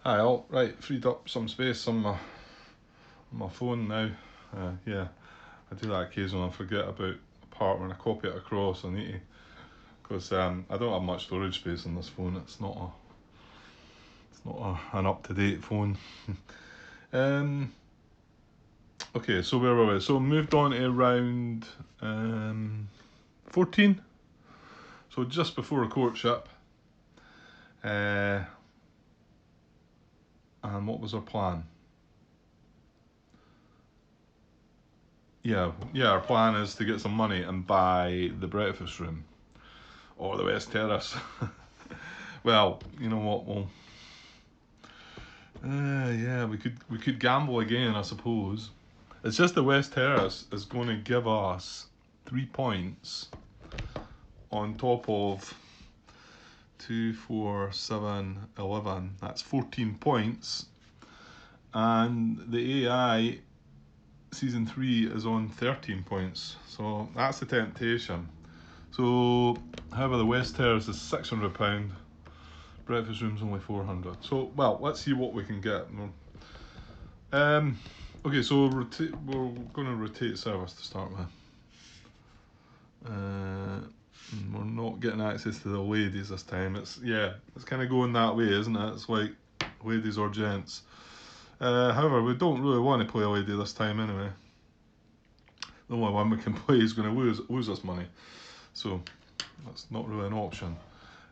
Hi all, right, freed up some space on my phone now. Yeah, I do that occasionally. I forget about a part when I copy it across. I need to, because I don't have much storage space on this phone. It's not an up to date phone. um, okay, so where were we? So moved on to round 14. So just before a courtship. And what was our plan? Yeah, our plan is to get some money and buy the breakfast room or the West Terrace. Well, you know what? Yeah, we could gamble again, I suppose. It's just the West Terrace is going to give us 3 points on top of 2, 4, 7, 11. That's 14 points, and the AI season 3 is on 13 points. So that's the temptation. So, however, the West Terrace is £600. Breakfast room's only 400. So, well, let's see what we can get. Okay, so we're going to rotate service to start with. We're not getting access to the ladies this time. It's kind of going that way, isn't it? It's like ladies or gents. However, we don't really want to play a lady this time anyway. The only one we can play is going to lose us money, so that's not really an option.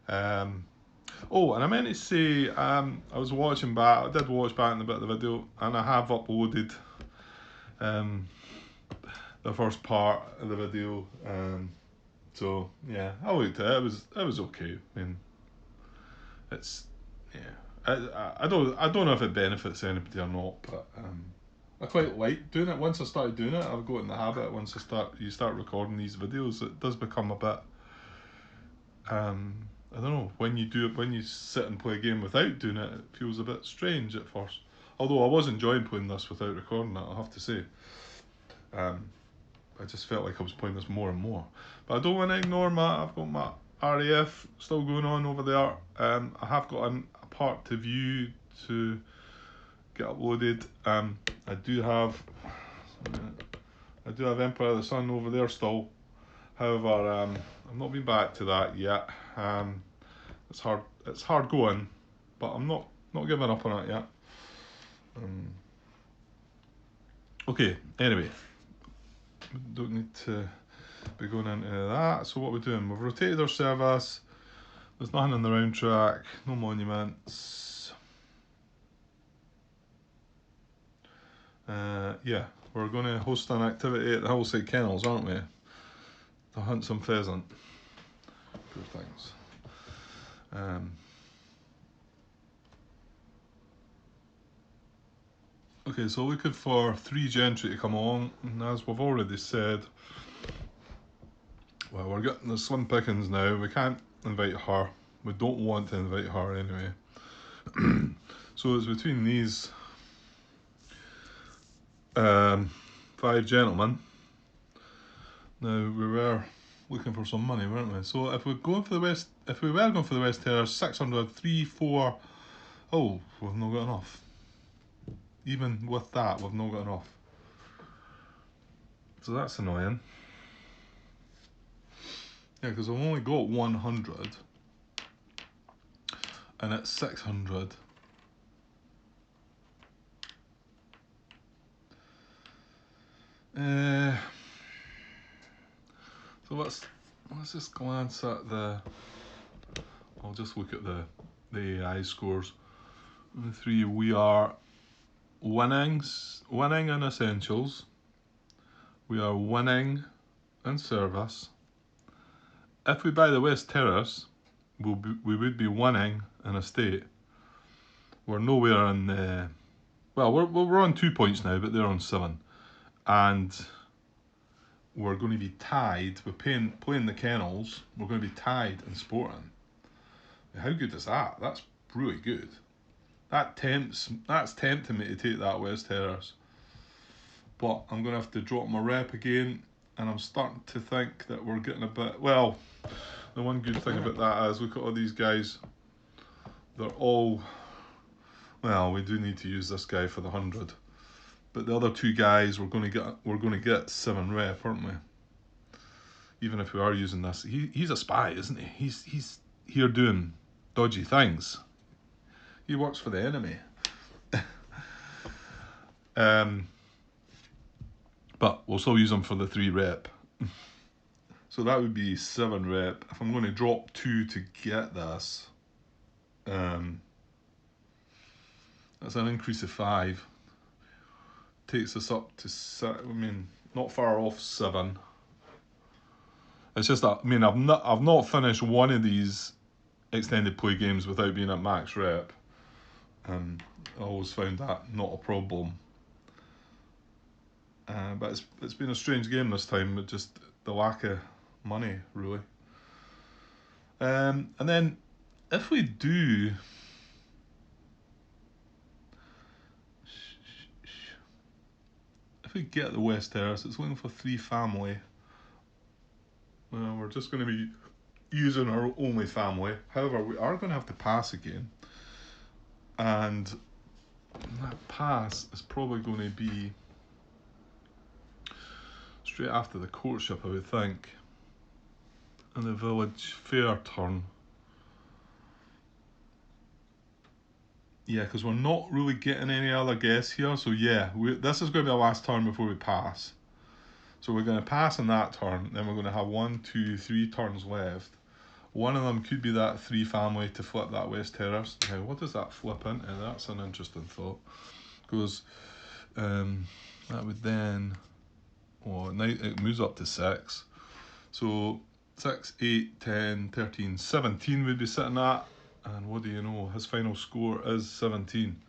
Oh, and I meant to say, I was watching back. I did watch back in a bit of the video, and I have uploaded the first part of the video. So yeah, I looked at it. It was okay. I mean, it's I don't know if it benefits anybody or not, but I quite like doing it. Once I started doing it, I've got in the habit. Once you start recording these videos, it does become a bit. I don't know, when you sit and play a game without doing it, it feels a bit strange at first. Although I was enjoying playing this without recording it, I have to say. I just felt like I was playing this more and more. But I don't want to ignore I've got my RAF still going on over there. I have got a part to view to get uploaded. I do have Empire of the Sun over there still. However, I've not been back to that yet. It's hard going, but I'm not giving up on it yet. Okay, anyway, don't need to be going into that. So what we're doing, we've rotated our service. There's nothing on the round track, no monuments. Yeah, we're going to host an activity at the Hillside Kennels, aren't we? To hunt some pheasant. Poor things. Okay, so looking for 3 gentry to come along, and as we've already said, well, we're getting the slim pickings now. We can't invite her. We don't want to invite her anyway. So it's between these 5 gentlemen. Now, we were looking for some money, weren't we? So if we were going for the West Terrace, 600, 3, 4. Oh, we've not got enough. Even with that, we've not got enough. So that's annoying. Yeah, because I've only got 100, and it's 600. So let's just glance at I'll just look at the AI scores. The 3, we are winning in essentials. We are winning in service. If we buy the West Terrace, we would be winning in estate. We're nowhere in the. Well, we're on 2 points now, but they're on 7, and we're going to be tied. We're playing the kennels. We're going to be tied in sporting. How good is that? That's really good. That's tempting me to take that West Terrace. But I'm going to have to drop my rep again, and I'm starting to think that we're getting a bit. Well, the one good thing about that is look at all these guys. They're all Well, we do need to use this guy for the 100. But the other two guys we're going to get 7 rep, aren't we? Even if we are using this, he's a spy, isn't he? He's here doing dodgy things. He works for the enemy. But we'll still use him for the 3 rep. So that would be 7 rep. If I'm going to drop 2 to get this, that's an increase of 5. Takes us up to, not far off 7. It's just that, I've not finished one of these extended play games without being at max rep. I always found that not a problem. But it's been a strange game this time with just the lack of money, really. And then if we do, if we get the West Terrace, it's looking for 3 family. Well, we're just going to be using our only family. However, we are going to have to pass again. And that pass is probably going to be straight after the courtship, I would think. And the village fair turn. Yeah, because we're not really getting any other guests here. So yeah, this is going to be the last turn before we pass. So we're going to pass in that turn. Then we're going to have 1, 2, 3 turns left. One of them could be that 3 family to flip that West Terrace. Now, what does that flip into? That's an interesting thought. Because that would then... Oh, it moves up to 6. So 6, 8, 10, 13, 17 would be sitting at. And what do you know? His final score is 17.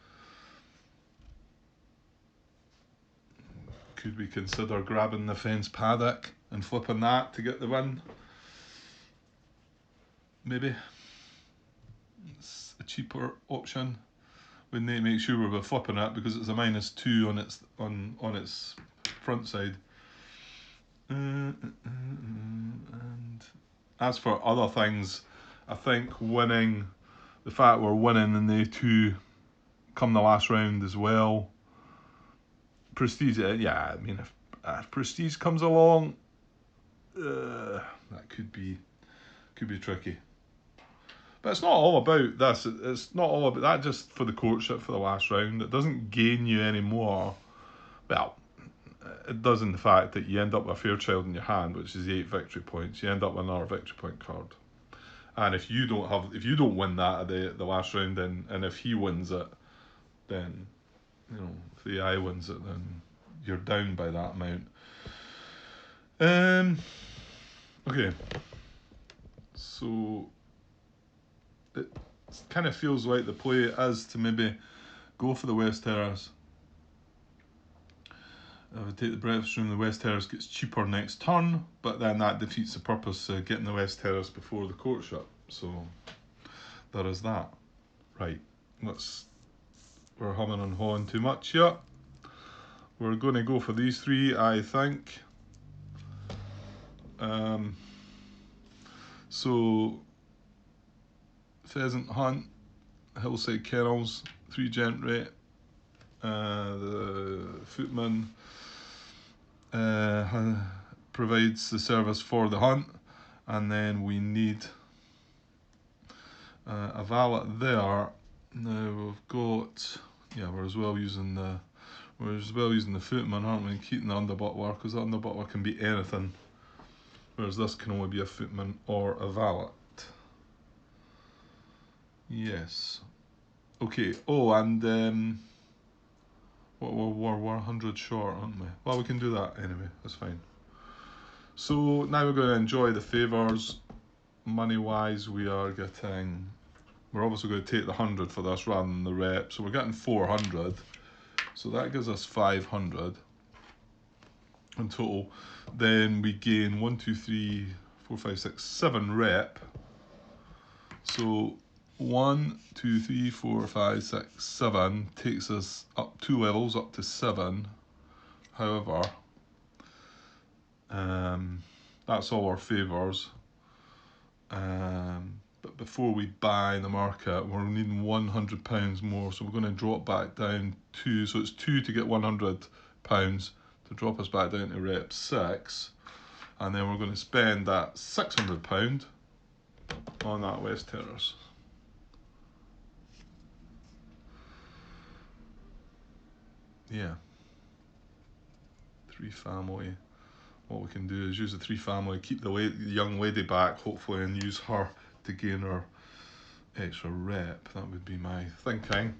Could we consider grabbing the fence paddock and flipping that to get the win? Maybe. It's a cheaper option. We need to make sure we're flipping it because it's a -2 on its front side. And as for other things, I think the fact we're winning and they 2 come the last round as well. Prestige, yeah, if Prestige comes along, that could be tricky. But it's not all about this. It's not all about that just for the courtship for the last round. It doesn't gain you any more. Well, it does in the fact that you end up with a Fairchild in your hand, which is 8 victory points. You end up with another victory point card. And if you don't win that at the last round, then, and if he wins it, then, if the AI wins it, then you're down by that amount. Okay. So it kind of feels like the play is to maybe go for the West Terrace. If we take the breakfast room, the West Terrace gets cheaper next turn, but then that defeats the purpose of getting the West Terrace before the courtship. So there is that. Right, we're humming and hawing too much here. We're going to go for these 3, I think. So Pheasant Hunt, Hillside Kennels, 3 Gentry, the Footman provides the service for the hunt, and then we need a valet there. Now we've got, we're as well using the Footman, aren't we, and keeping the Underbutler, because the Underbutler can be anything, whereas this can only be a Footman or a valet. Yes. Okay. Oh, and we're 100 short, aren't we? Well, we can do that anyway. That's fine. So now we're going to enjoy the favours. Money-wise, we're obviously going to take the 100 for this rather than the rep. So we're getting 400. So that gives us 500 in total. Then we gain 1, 2, 3, 4, 5, 6, 7 rep. So 1, 2, 3, 4, 5, 6, 7 takes us up 2 levels, up to 7. However, that's all our favours. But before we buy the market, we're needing £100 more, so we're going to drop back down to, so it's 2 to get £100 to drop us back down to rep 6, and then we're going to spend that £600 on that West Terrace. Yeah. 3 family. What we can do is use the 3 family, keep the young lady back, hopefully, and use her to gain our extra rep. That would be my thinking.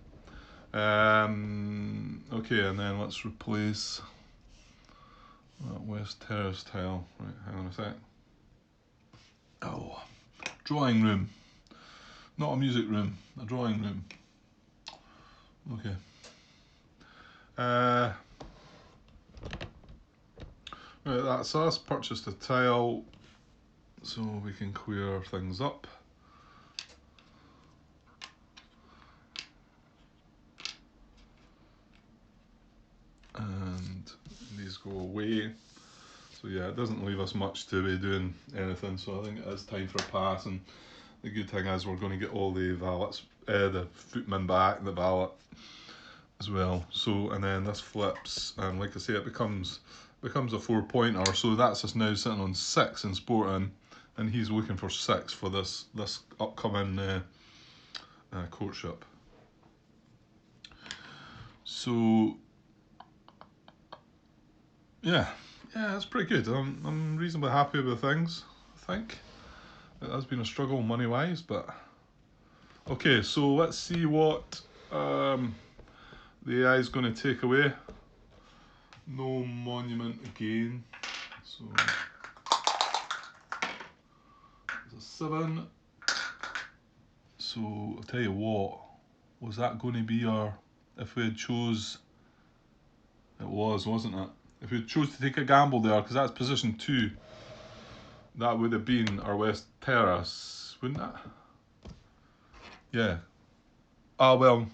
Okay, and then let's replace that West Terrace tile. Right, hang on a sec. Oh, drawing room. Not a music room, a drawing room. Okay. Right, that's us. Purchased a tile so we can clear things up. And these go away. So yeah, it doesn't leave us much to be doing anything, so I think it is time for a pass. And the good thing is we're going to get all the valets, the footmen back, the valet as well. So, and then this flips, and like I say, it becomes a 4-pointer. So that's us now sitting on 6 in sporting, and he's looking for 6 for this upcoming courtship. So yeah, it's pretty good. I'm reasonably happy with things. I think it has been a struggle money wise, but okay. So let's see what the AI is going to take away. No monument again. So it's a 7. So I'll tell you what. Was that going to be our? If we had chose, it was, wasn't it? If we chose to take a gamble there, because that's position 2, that would have been our West Terrace, wouldn't it? Yeah. Ah, well.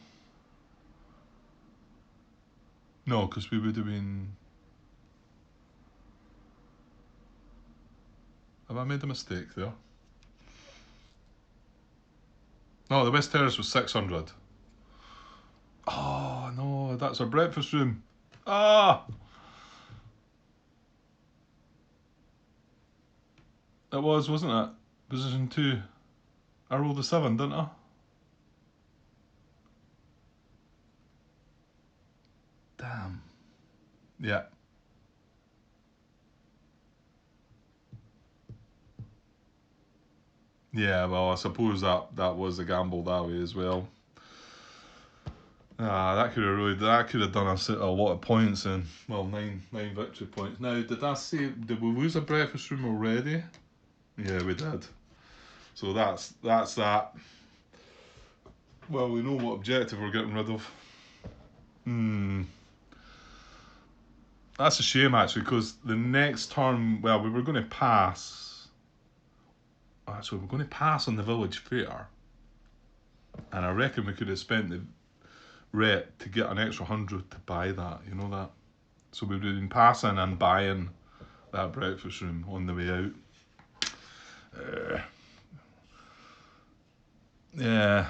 No, because we would have been... Have I made a mistake there? No, the West Terrace was 600. Oh, no, that's our breakfast room. Ah! It was, wasn't it? Position 2. I rolled a 7, didn't I? Damn. Yeah. Yeah, well, I suppose that was a gamble that way as well. That could have done us a lot of points in, well, 9 victory points. Now, did we lose a breakfast room already? Yeah, we did. So that's that. Well, we know what objective we're getting rid of. That's a shame actually, because the next turn, well, we were going to pass. Actually, we're going to pass on the village fair, and I reckon we could have spent the rep to get an extra 100 to buy that. You know that. So we would have been passing and buying that breakfast room on the way out. Yeah.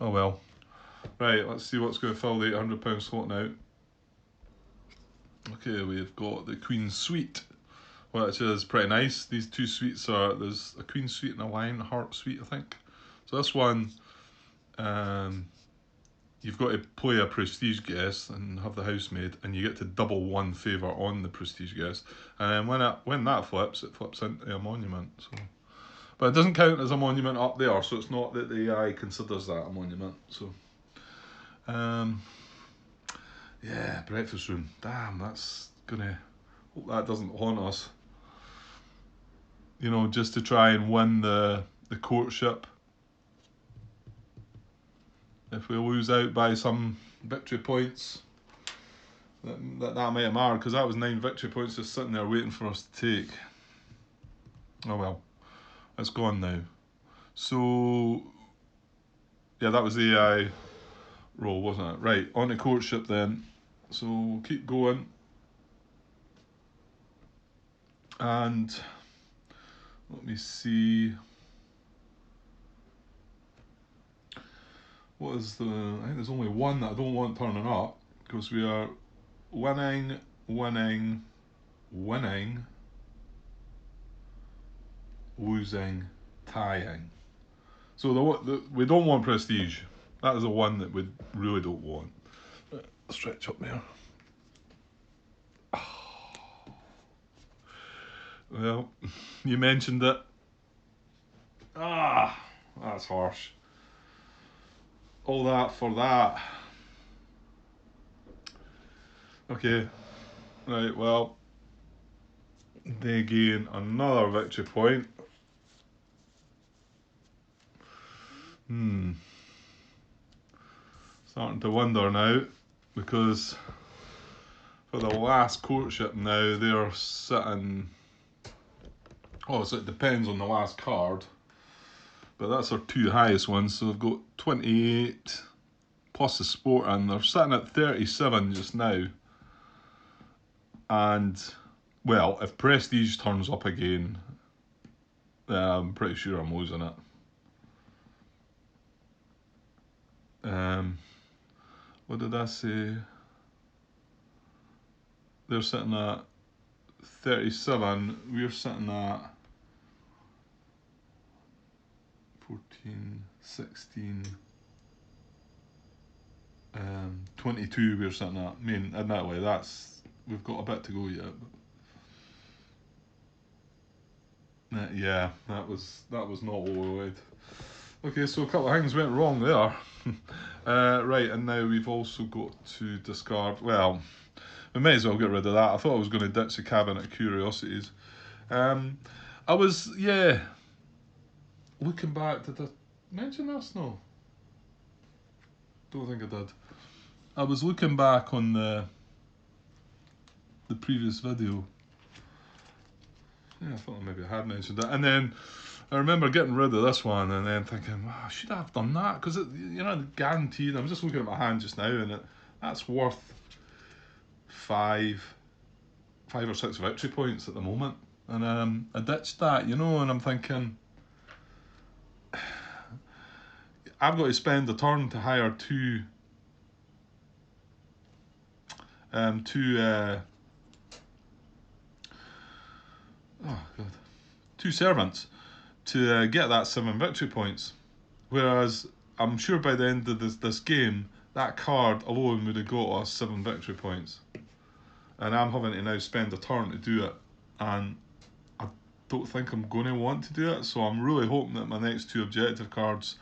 Oh well. Right, let's see what's going to fill the £800 slot now. Okay, we've got the Queen Suite, which is pretty nice. These 2 suites there's a Queen Suite and a Lionheart Suite, I think. So this one, you've got to play a prestige guest and have the housemaid, and you get to double 1 favour on the prestige guest. And then when that flips, it flips into a monument. So, but it doesn't count as a monument up there, so it's not that the AI considers that a monument. So, yeah, breakfast room. Damn, that's gonna. Hope that doesn't haunt us. You know, just to try and win the courtship. If we lose out by some victory points, that might have mattered, because that was 9 victory points just sitting there waiting for us to take. Oh well, it's gone now. So, yeah, that was the AI roll, wasn't it? Right, on to courtship then. So we'll keep going. And let me see. what is the... I think there's only one that I don't want turning up, because we are winning, winning, winning, losing, tying. So we don't want prestige. That is the one that we really don't want. Stretch up there. Well, you mentioned it. That's harsh. All that for that. Okay, right, well, they gain another victory point. Starting to wonder now, because for the last courtship now, they're sitting... Oh, so it depends on the last card. But that's our two highest ones, so they've got 28 plus the sport, and they're sitting at 37 just now. And, well, if prestige turns up again, then I'm pretty sure I'm losing it. What did I say? They're sitting at 37, we're sitting at 14, 16, 22 we're sitting at. I mean, admittedly, we've got a bit to go yet. But, yeah, that was not what we wanted. Okay, so a couple of things went wrong there. Right, and now we've also got to discard... Well, we may as well get rid of that. I thought I was going to ditch the cabinet of curiosities. I was, looking back, did I mention this? No. Don't think I did. I was looking back on the previous video. Yeah, I thought maybe I had mentioned it. And then I remember getting rid of this one and then thinking, wow, should I have done that? Because, guaranteed, I'm just looking at my hand just now, and that's worth five or six victory points at the moment. And I ditched that, and I'm thinking, I've got to spend a turn to hire two servants to get that 7 victory points. Whereas I'm sure by the end of this game, that card alone would have got us 7 victory points. And I'm having to now spend a turn to do it. And I don't think I'm going to want to do it. So I'm really hoping that my next 2 objective cards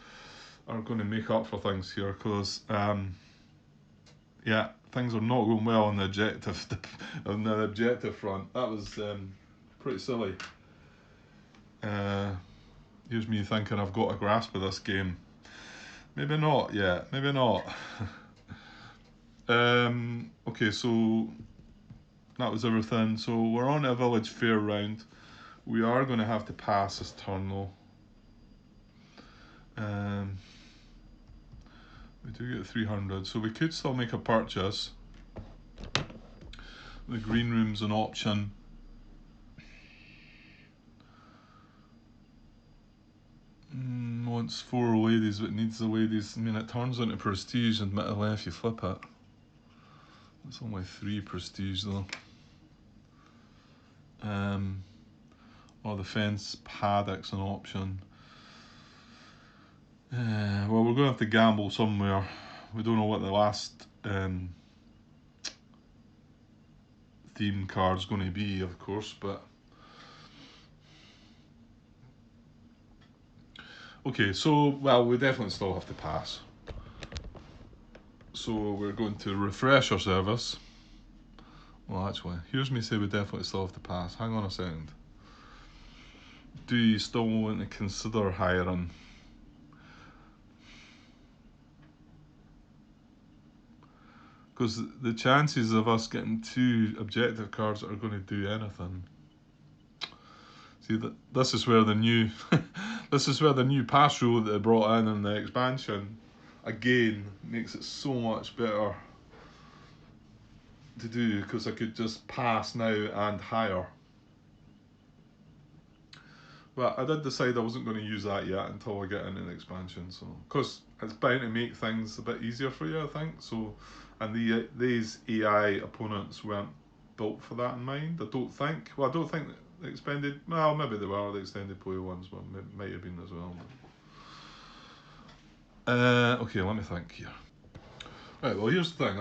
are going to make up for things here. Because, things are not going well on the objective front. That was pretty silly. Here's me thinking I've got a grasp of this game. Maybe not yet, maybe not. Okay, so that was everything. So we're on a village fair round. We are going to have to pass this turn though. We do get 300, so we could still make a purchase. The green room's an option. Wants 4 ladies, but needs the ladies. I mean, it turns into prestige, admittedly, if you flip it. It's only 3 prestige though. Or the fence paddock's an option. Well, we're going to have to gamble somewhere. We don't know what the last theme card's going to be, of course, but... Okay, so, well, we definitely still have to pass. So we're going to refresh our service. Well, actually, here's me say we definitely still have to pass. Hang on a second. Do you still want to consider hiring? Because the chances of us getting 2 objective cards that are going to do anything. See, this is where the new this is where the new pass rule that they brought in the expansion again makes it so much better to do, because I could just pass now and hire. But I did decide I wasn't going to use that yet until I get into the expansion. So, because it's bound to make things a bit easier for you, I think. So, and these AI opponents weren't built for that in mind. I don't think. Well, I don't think the expanded. Well, maybe they were the extended play ones, but might have been as well. Okay, let me think here. Right. Well, here's the thing.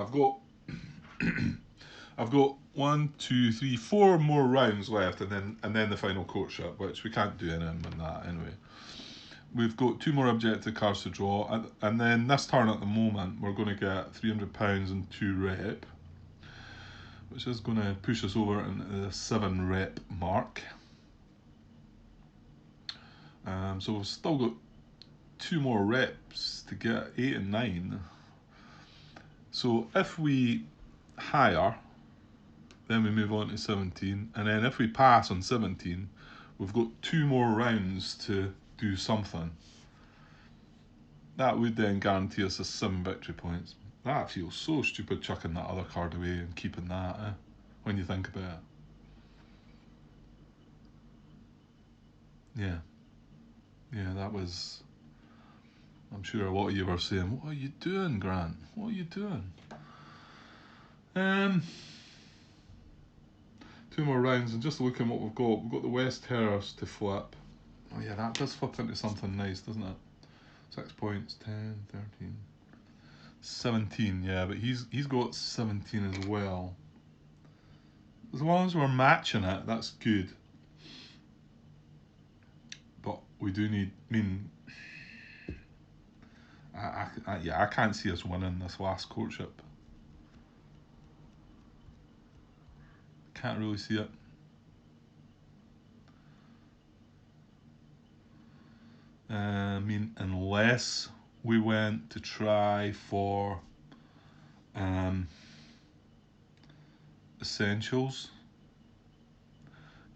I've got 1, 2, 3, 4 more rounds left, and then the final courtship, which we can't do anything with that anyway. We've got 2 more objective cards to draw, and then this turn at the moment we're going to get £300 and 2 rep, which is going to push us over into the 7 rep mark. So we've still got 2 more reps to get 8 and 9. So if we hire, then we move on to 17, and then if we pass on 17, we've got 2 more rounds to do something. That would then guarantee us a 7 victory points. That feels so stupid, chucking that other card away and keeping that, when you think about it. Yeah, that was... I'm sure a lot of you were saying, what are you doing, Grant? What are you doing? 2 more rounds, and just looking what we've got the West Terrace to flip. Oh yeah, that does flip into something nice, doesn't it? 6 points, 10, 13, 17, yeah, but he's got 17 as well. As long as we're matching it, that's good. But we do need, I can't see us winning this last courtship. Can't really see it. Unless we went to try for essentials.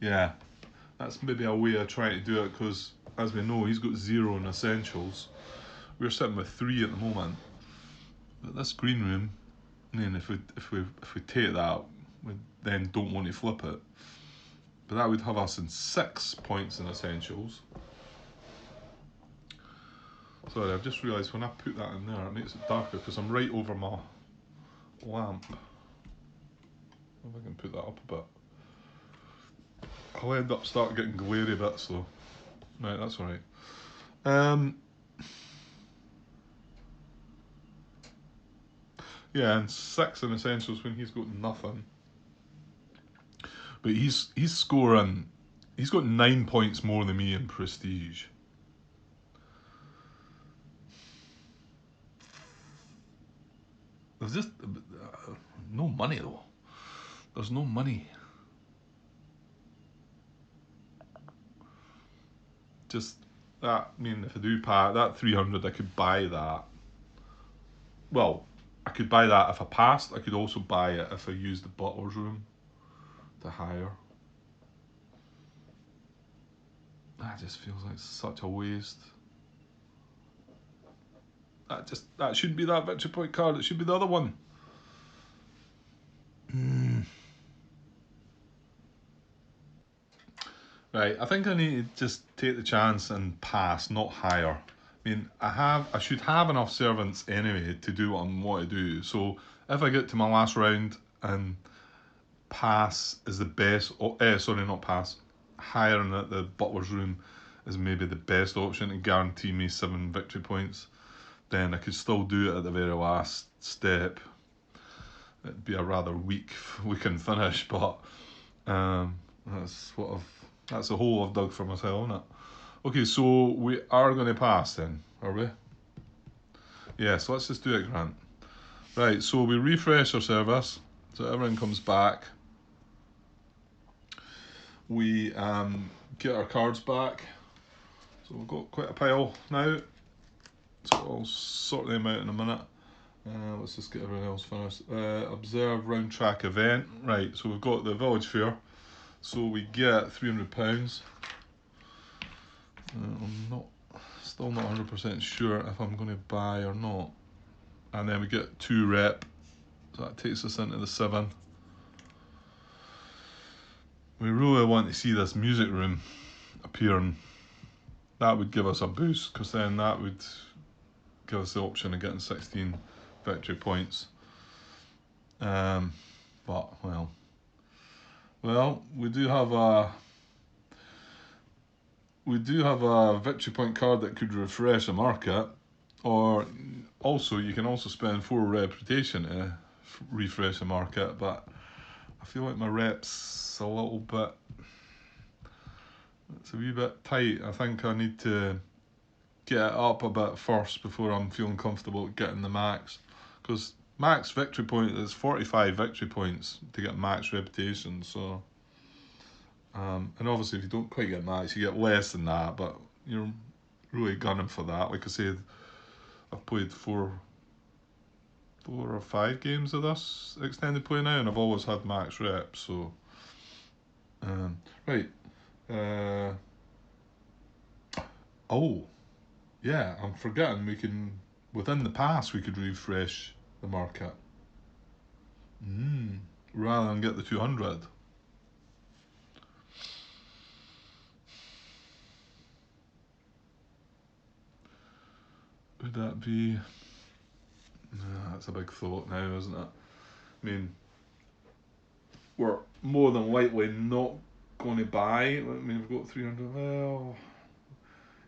Yeah, that's maybe a way of trying to do it, because as we know, he's got 0 in essentials. We're sitting with 3 at the moment. But this green room, if we take that, we then don't want to flip it. But that would have us in 6 points in essentials. Sorry, I've just realised when I put that in there, it makes it darker because I'm right over my lamp. If I can put that up a bit. I'll end up start getting glary bits though. Right, that's alright. Yeah, and 6 in essentials when he's got nothing. But he's scoring, he's got 9 points more than me in prestige. There's just no money though. There's no money. Just that, if I do pay that 300, I could buy that. Well, I could buy that if I passed. I could also buy it if I used the butler's room to hire. That just feels like such a waste. That shouldn't be that victory point card. It should be the other one. Right, I think I need to just take the chance and pass, not hire. I should have enough servants anyway to do what I want to do. So if I get to my last round and pass is the best, not pass, hiring at the butler's room is maybe the best option to guarantee me 7 victory points, then I could still do it at the very last step. It'd be a rather weakened finish, but that's a hole I've dug for myself, isn't it? Okay, so we are going to pass then, are we? Yeah, so let's just do it, Grant. Right, so we refresh our service, so everything comes back. We get our cards back. So we've got quite a pile now. So I'll sort them out in a minute. Let's just get everything else finished. Observe round track event. Right, so we've got the village fair. So we get £300. I'm still not 100% sure if I'm going to buy or not. And then we get 2 rep. So that takes us into the 7. We really want to see this music room appearing. That would give us a boost, because then that would give us the option of getting 16 victory points. But well, we do have a victory point card that could refresh a market, or also you can also spend 4 reputation to refresh a market. But I feel like my rep's a little bit. It's a wee bit tight. I think I need to get it up a bit first before I'm feeling comfortable getting the max. Because max victory point is 45 victory points to get max reputation. So, and obviously if you don't quite get max, you get less than that. But you're really gunning for that. Like I said, I've played 4 or 5 games of this extended play now, and I've always had max reps. So, right. Oh, yeah, I'm forgetting we can, within the pass, we could refresh the market. Rather than get the 200. Would that be... that's a big thought now, isn't it? I mean, we're more than likely not going to buy. I mean, we've got 300. Well,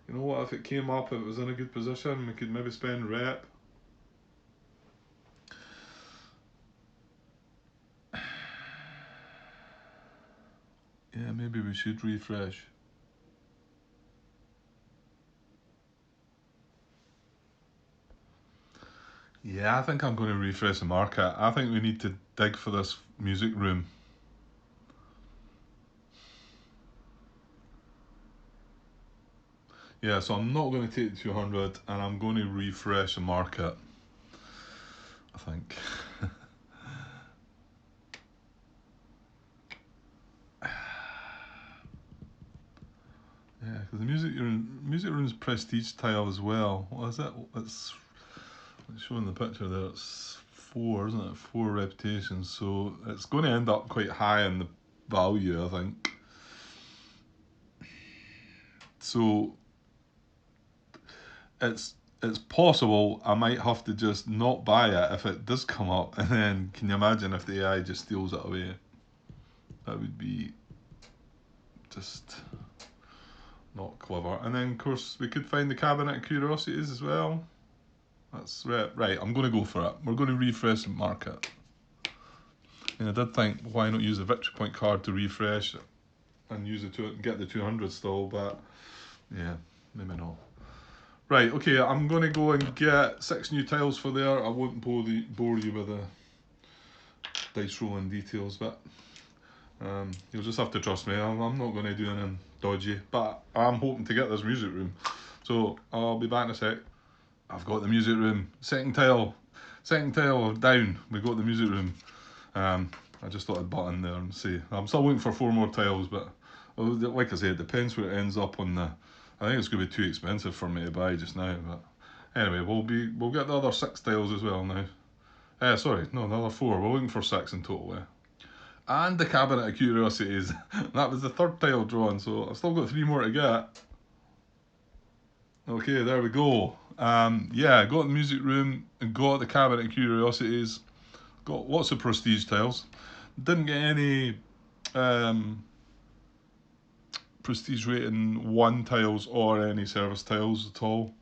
you know what? If it came up, it was in a good position, we could maybe spend rep. Yeah, maybe we should refresh. Yeah, I think I'm going to refresh the market. I think we need to dig for this music room. Yeah, so I'm not going to take the 200 and I'm going to refresh the market, I think. Yeah, because the music room's prestige tile as well. What is it? It's showing the picture there. It's 4, isn't it? 4 reputations. So it's going to end up quite high in the value, I think. So it's possible I might have to just not buy it if it does come up, and then can you imagine if the AI just steals it away? That would be just not clever. And then of course we could find the cabinet of curiosities as well. That's right. I'm going to go for it. We're going to refresh the market. And I did think, why not use the victory point card to refresh it and use it to get the 200 still, but yeah, maybe not. Right, okay, I'm going to go and get 6 new tiles for there. I won't bore you with the dice rolling details, but you'll just have to trust me. I'm not going to do anything dodgy, but I'm hoping to get this music room. So I'll be back in a sec. I've got the music room. Second tile down. We got the music room. I just thought I'd butt in there and see. I'm still waiting for 4 more tiles, but like I say, it depends where it ends up on the. I think it's going to be too expensive for me to buy just now. But anyway, we'll get the other 6 tiles as well now. Sorry, no, the other 4. We're looking for 6 in total. And the cabinet of curiosities. That was the 3rd tile drawn, so I've still got 3 more to get. Okay, there we go. Yeah, got the music room, got the cabinet of curiosities, got lots of prestige tiles. Didn't get any prestige rating 1 tiles or any service tiles at all.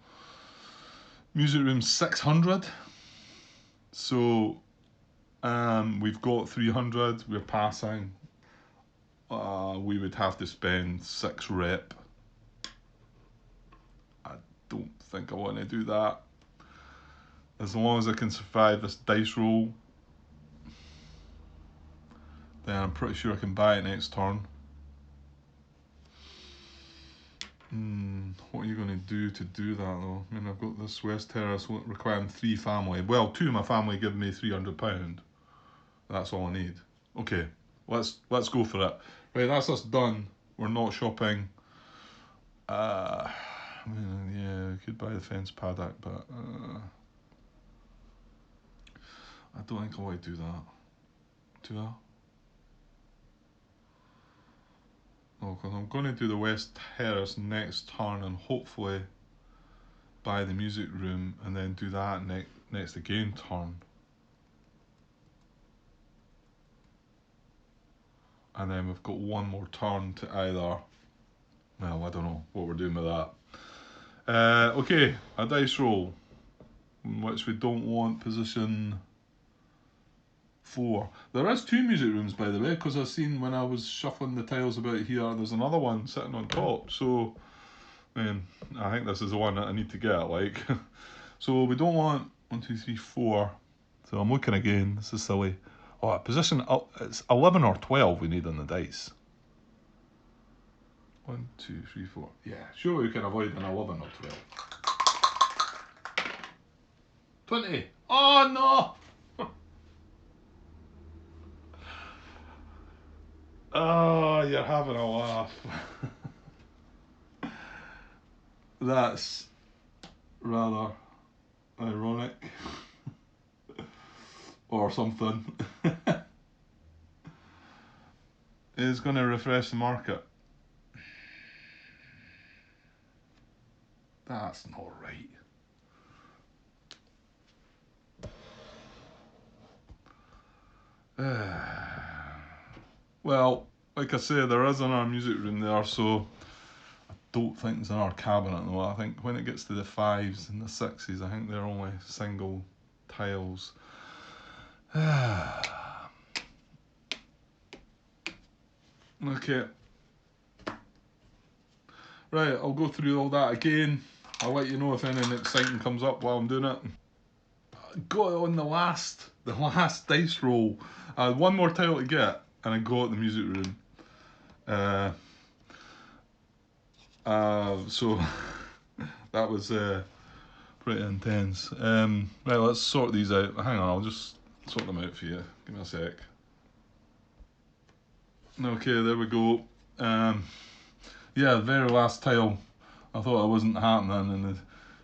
Music room 600. So we've got 300. We're passing. We would have to spend 6 rep. I don't think I want to do that. As long as I can survive this dice roll, then I'm pretty sure I can buy it next turn. What are you going to do that though? I mean, I've got this West Terrace requiring 3 family. Well, 2 of my family give me £300. That's all I need. Okay, let's go for it. Right, that's us done. We're not shopping. I mean, yeah, we could buy the fence paddock, but I don't think I want to do that. Do I? No, because I'm going to do the West Terrace next turn, and hopefully by the music room and then do that next again turn. And then we've got one more turn to either, well, I don't know what we're doing with that. Okay, a dice roll, in which we don't want position 4. There is 2 music rooms, by the way, because I've seen when I was shuffling the tiles about here, there's another one sitting on top. So, I think this is the one that I need to get, like. So we don't want 1, 2, 3, 4. So I'm looking again. This is silly. Oh, position, it's 11 or 12 we need on the dice. 1, 2, 3, 4. Yeah, sure we can avoid an 11 or 12. 20. Oh no! Oh, you're having a laugh. That's rather ironic. Or something. Is going to refresh the market. That's not right. Well, like I say, there is another music room there, so I don't think there's another cabinet though. I think when it gets to the 5s and the 6s, I think they're only single tiles. Okay. Right, I'll go through all that again. I'll let you know if anything exciting comes up while I'm doing it. Got it on the last dice roll. I had one more tile to get, and I got the music room. So that was pretty intense. Right, let's sort these out. Hang on, I'll just sort them out for you. Give me a sec. Okay, there we go. Yeah, the very last tile. I thought it wasn't happening, and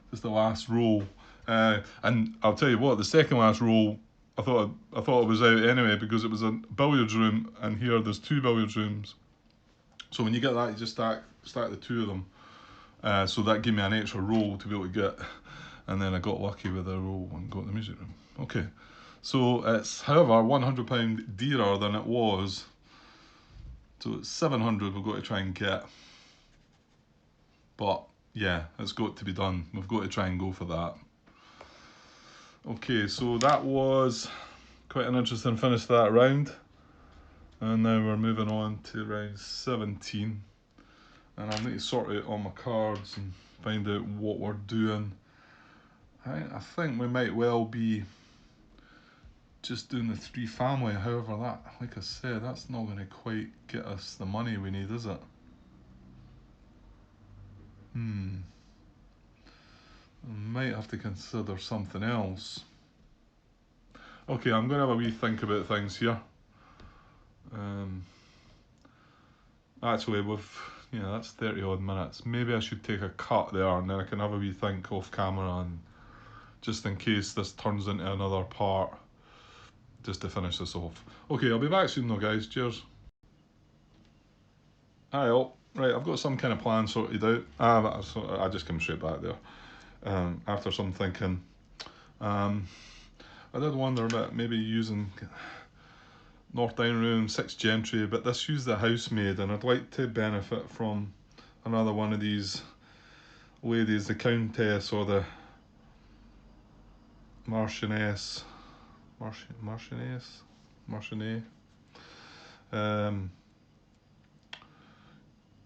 just the last roll. And I'll tell you what, the second last roll, I thought it was out anyway because it was a billiards room, and here there's 2 billiards rooms. So when you get that, you just stack the 2 of them. So that gave me an extra roll to be able to get, and then I got lucky with a roll and got the music room. Okay, so it's however £100 dearer than it was. So it's 700 we've got to try and get. But yeah, it's got to be done. We've got to try and go for that. Okay, so that was quite an interesting finish to that round. And now we're moving on to round 17. And I'll need to sort out all my cards and find out what we're doing. I think we might well be just doing the 3 family. However, that, like I said, that's not going to quite get us the money we need, is it? I might have to consider something else. Okay, I'm going to have a wee think about things here. Actually, that's 30 odd minutes. Maybe I should take a cut there and then I can have a wee think off camera, and just in case this turns into another part, just to finish this off. Okay, I'll be back soon though, guys. Cheers. Hi all. Right, I've got some kind of plan sorted out. I just came straight back there. After some thinking. I did wonder about maybe using North Dining Room 6 Gentry, but this used the housemaid, and I'd like to benefit from another one of these ladies, the Countess or the Marchioness. Marchioness.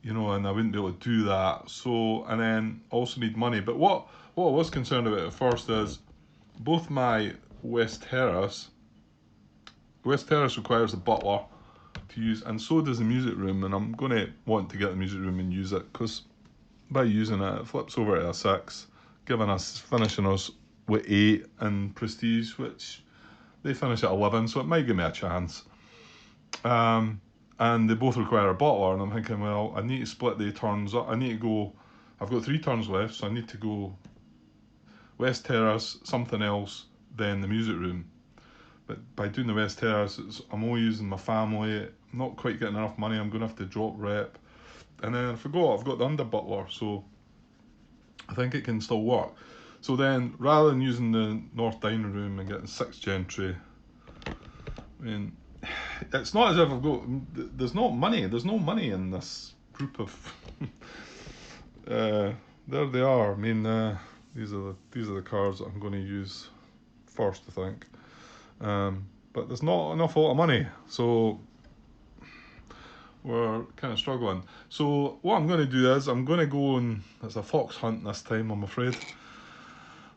And I wouldn't be able to do that. So, and then also need money. But what I was concerned about at first is both my West Terrace requires a butler to use, and so does the music room, and I'm going to want to get the music room and use it, because by using it, it flips over to a 6, finishing us with 8 in Prestige, which they finish at 11, so it might give me a chance. And they both require a butler, and I'm thinking, well, I need to split the turns up. I've got 3 turns left, so I need to go West Terrace, something else, then the music room. But by doing the West Terrace, I'm only using my family, I'm not quite getting enough money, I'm going to have to drop rep. And then I forgot, I've got the under butler, so I think it can still work. So then, rather than using the north dining room and getting 6 gentry, I mean, it's not as if I've got. There's no money in this group of. There they are. I mean, these are the cards that I'm going to use first, I think. But there's not an awful lot of money, so we're kind of struggling. So what I'm going to do is I'm going to go and it's a fox hunt this time, I'm afraid.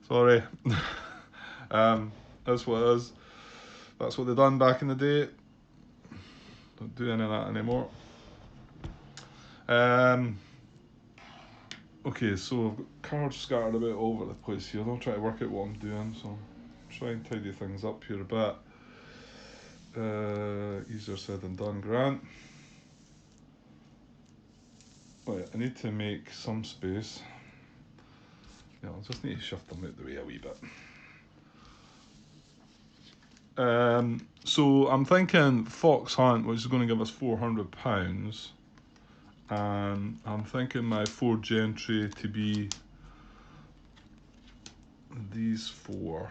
Sorry. That's what it is. That's what they done back in the day. Don't do any of that anymore. Okay, so I've got cards scattered about all over the place here. I'll try to work out what I'm doing, so I'll try and tidy things up here a bit. Easier said than done, Grant. Oh yeah, I need to make some space. Yeah, I'll just need to shift them out the way a wee bit. So I'm thinking Fox Hunt, which is going to give us £400. And I'm thinking my 4 gentry to be these 4.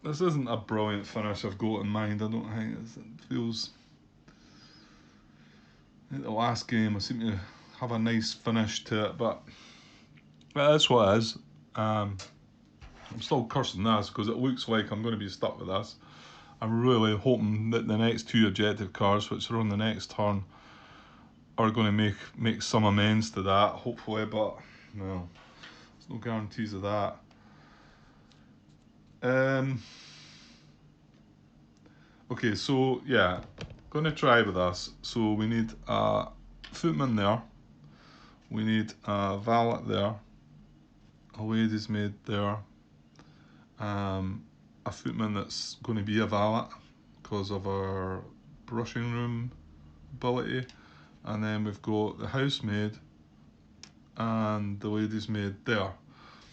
This isn't a brilliant finish I've got in mind, I don't think. It feels... In the last game I seem to have a nice finish to it, but that's what it is. I'm still cursing this because it looks like I'm going to be stuck with this. I'm really hoping that the next 2 objective cards, which are on the next turn, are going to make some amends to that, hopefully, but no, there's no guarantees of that. Okay, so yeah, going to try with us. So we need a footman there, we need a valet there, a lady's maid there, a footman that's going to be a valet because of our brushing room ability, and then we've got the housemaid and the lady's maid there.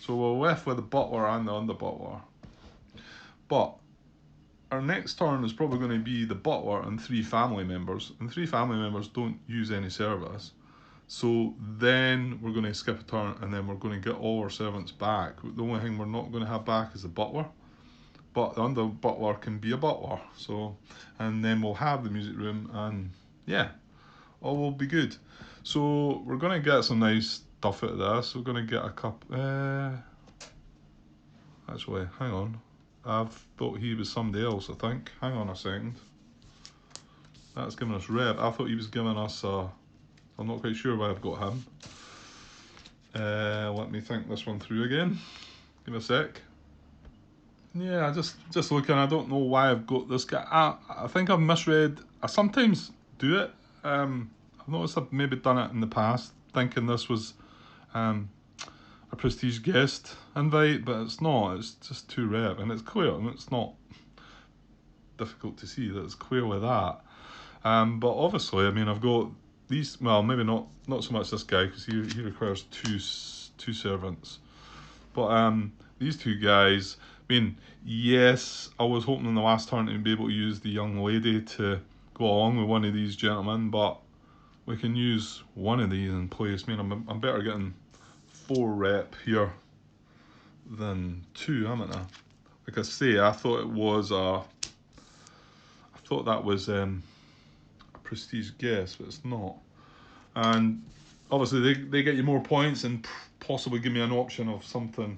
So we're left with the butler and the under butler. But our next turn is probably going to be the butler and 3 family members, and 3 family members don't use any service. So then we're going to skip a turn and then we're going to get all our servants back. The only thing we're not going to have back is the butler, but the under butler can be a butler. So, and then we'll have the music room, and yeah, all will be good. So we're going to get some nice stuff out of this. We're going to get a cup. Actually, hang on. I thought he was somebody else, I think. Hang on a second. That's giving us red. I thought he was giving us a... I'm not quite sure why I've got him. Let me think this one through again. Give me a sec. Yeah, just looking, I don't know why I've got this guy. I think I've misread. I sometimes do it. I've noticed I've maybe done it in the past, thinking this was a prestige guest invite, but it's not. It's just 2 rep, and it's clear, and it's not difficult to see that it's clearly that. But obviously, I mean, I've got these. Well, maybe not so much this guy because he requires two servants, but these 2 guys. I mean, yes, I was hoping in the last turn to be able to use the young lady to go along with one of these gentlemen, but we can use one of these in place. I mean, I'm better getting 4 rep here than 2, haven't I? Like I say, I thought that was a prestige guest, but it's not. And obviously they get you more points and possibly give me an option of something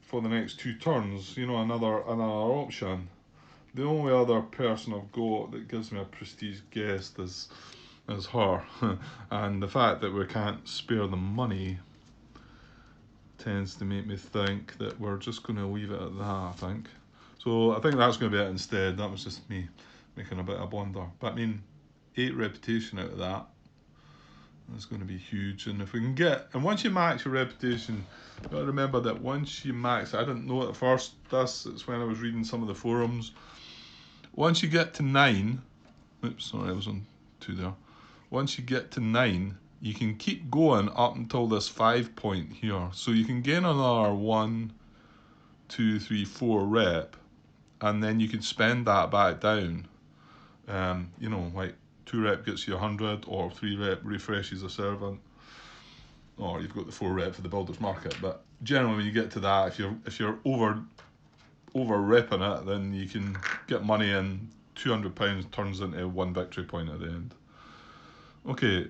for the next 2 turns, you know, another option. The only other person I've got that gives me a prestige guest is her. And the fact that we can't spare the money tends to make me think that we're just going to leave it at that, I think. So I think that's going to be it instead. That was just me making a bit of a blunder. But I mean, 8 reputation out of that. That's going to be huge. And if we can get, and once you max your reputation, you've got to remember that once you max, I didn't know it at first, it's when I was reading some of the forums. Once you get to 9, oops, sorry, I was on 2 there. Once you get to 9, you can keep going up until this 5 point here. So you can gain another 1, 2, 3, 4 rep, and then you can spend that back down. You know, like 2 rep gets you 100, or 3 rep refreshes a servant, or you've got the 4 rep for the builder's market. But generally, when you get to that, if you're over repping it, then you can get money in. £200 turns into 1 victory point at the end. Okay,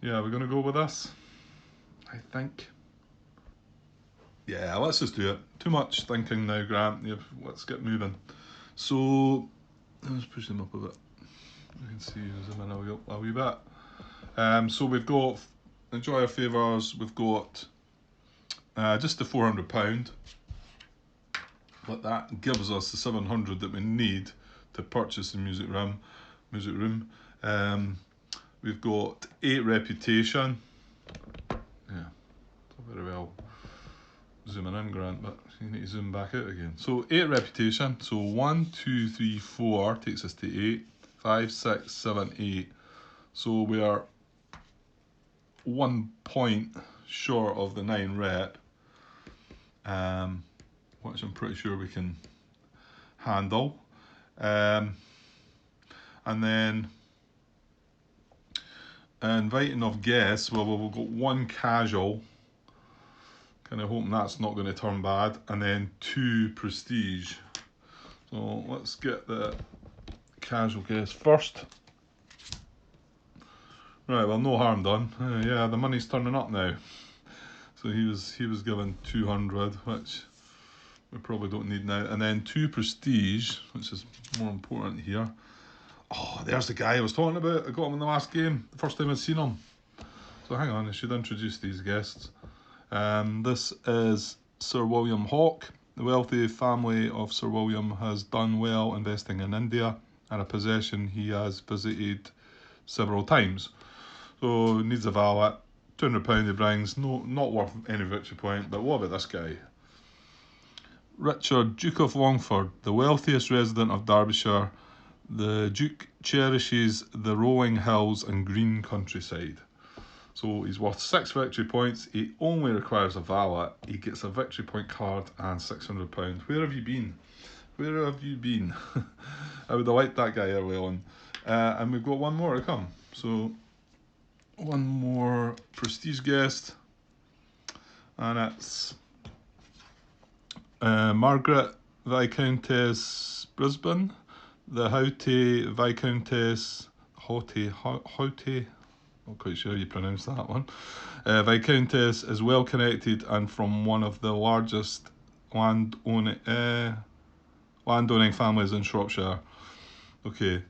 yeah, we're gonna go with this, I think. Yeah, let's just do it. Too much thinking now, Grant. Yeah, let's get moving. So let's push them up a bit. You can see zoom in a wee bit. So we've got enjoy our favours. We've got just the £400, but that gives us the 700 that we need to purchase the music room. We've got 8 reputation. Yeah, very well zooming in, Grant, but you need to zoom back out again. So 8 reputation. So 1, 2, 3, 4 takes us to 8. 5, 6, 7, 8. So we are 1 point short of the 9 rep, which I'm pretty sure we can handle. And then inviting of guests, well, we've got 1 casual, kind of hoping that's not going to turn bad, and then 2 prestige. So let's get the casual guest first. Right, well, no harm done. Yeah, the money's turning up now. So he was given 200, which we probably don't need now, and then 2 prestige, which is more important here. Oh, there's the guy I was talking about. I got him in the last game, the first time I'd seen him. So hang on, I should introduce these guests. This is Sir William Hawke. The wealthy family of Sir William has done well investing in India, and a possession he has visited several times. So needs a valet. £200 he brings. No, not worth any victory point. But what about this guy? Richard, Duke of Longford, the wealthiest resident of Derbyshire. The Duke cherishes the rolling hills and green countryside. So he's worth 6 victory points. He only requires a valet. He gets a victory point card and £600. Where have you been? Where have you been? I would have liked that guy early on. And we've got 1 more to come. So 1 more prestige guest. And it's Margaret Viscountess Brisbane, the haughty Viscountess haughty. Not quite sure how you pronounce that one. Viscountess is well connected and from one of the largest landowning families in Shropshire. Okay.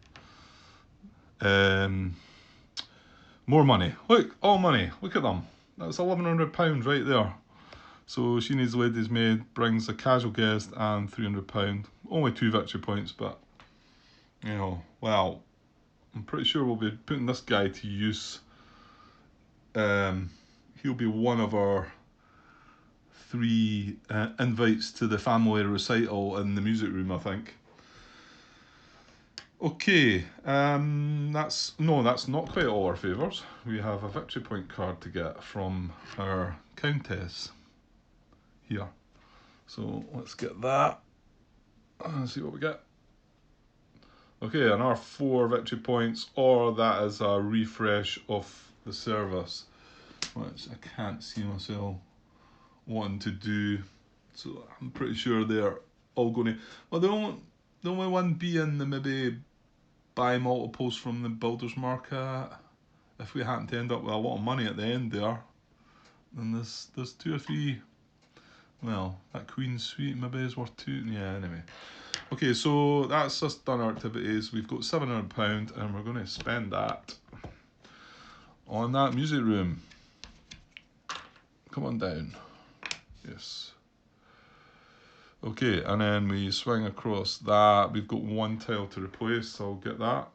More money. Look, all money. Look at them. That's £1,100 right there. So she needs a lady's maid, brings a casual guest and £300. Only 2 victory points, but you know, well, I'm pretty sure we'll be putting this guy to use. He'll be one of our 3 invites to the family recital in the music room, I think. Okay, that's not quite all our favours. We have a victory point card to get from our countess here. So let's get that and see what we get. Okay, and our 4 victory points, or that is a refresh of the service, which I can't see myself wanting to do. So I'm pretty sure they're all going to. Well, the only one being the maybe buy multiples from the builder's market. If we happen to end up with a lot of money at the end there, then there's 2 or 3. Well, that Queen Suite maybe is worth 2. Yeah, anyway. Okay, so that's us done our activities. We've got £700 and we're going to spend that on that music room. Come on down. Yes. Okay, and then we swing across that. We've got 1 tile to replace, so I'll get that.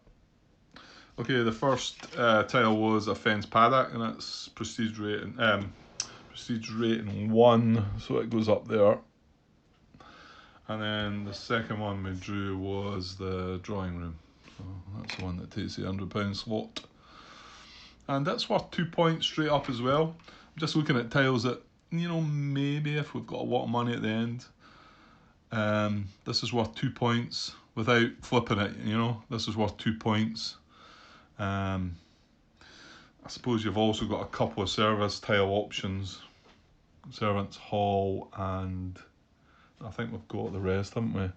Okay, the first tile was a fence paddock, and it's prestige rating 1, so it goes up there. And then the second one we drew was the drawing room. So that's the one that takes the £100 slot. And that's worth 2 points straight up as well. I'm just looking at tiles that, you know, maybe if we've got a lot of money at the end, This is worth 2 points without flipping it, you know. This is worth 2 points. I suppose you've also got a couple of service tile options. Servants' Hall, and I think we've got the rest, haven't we?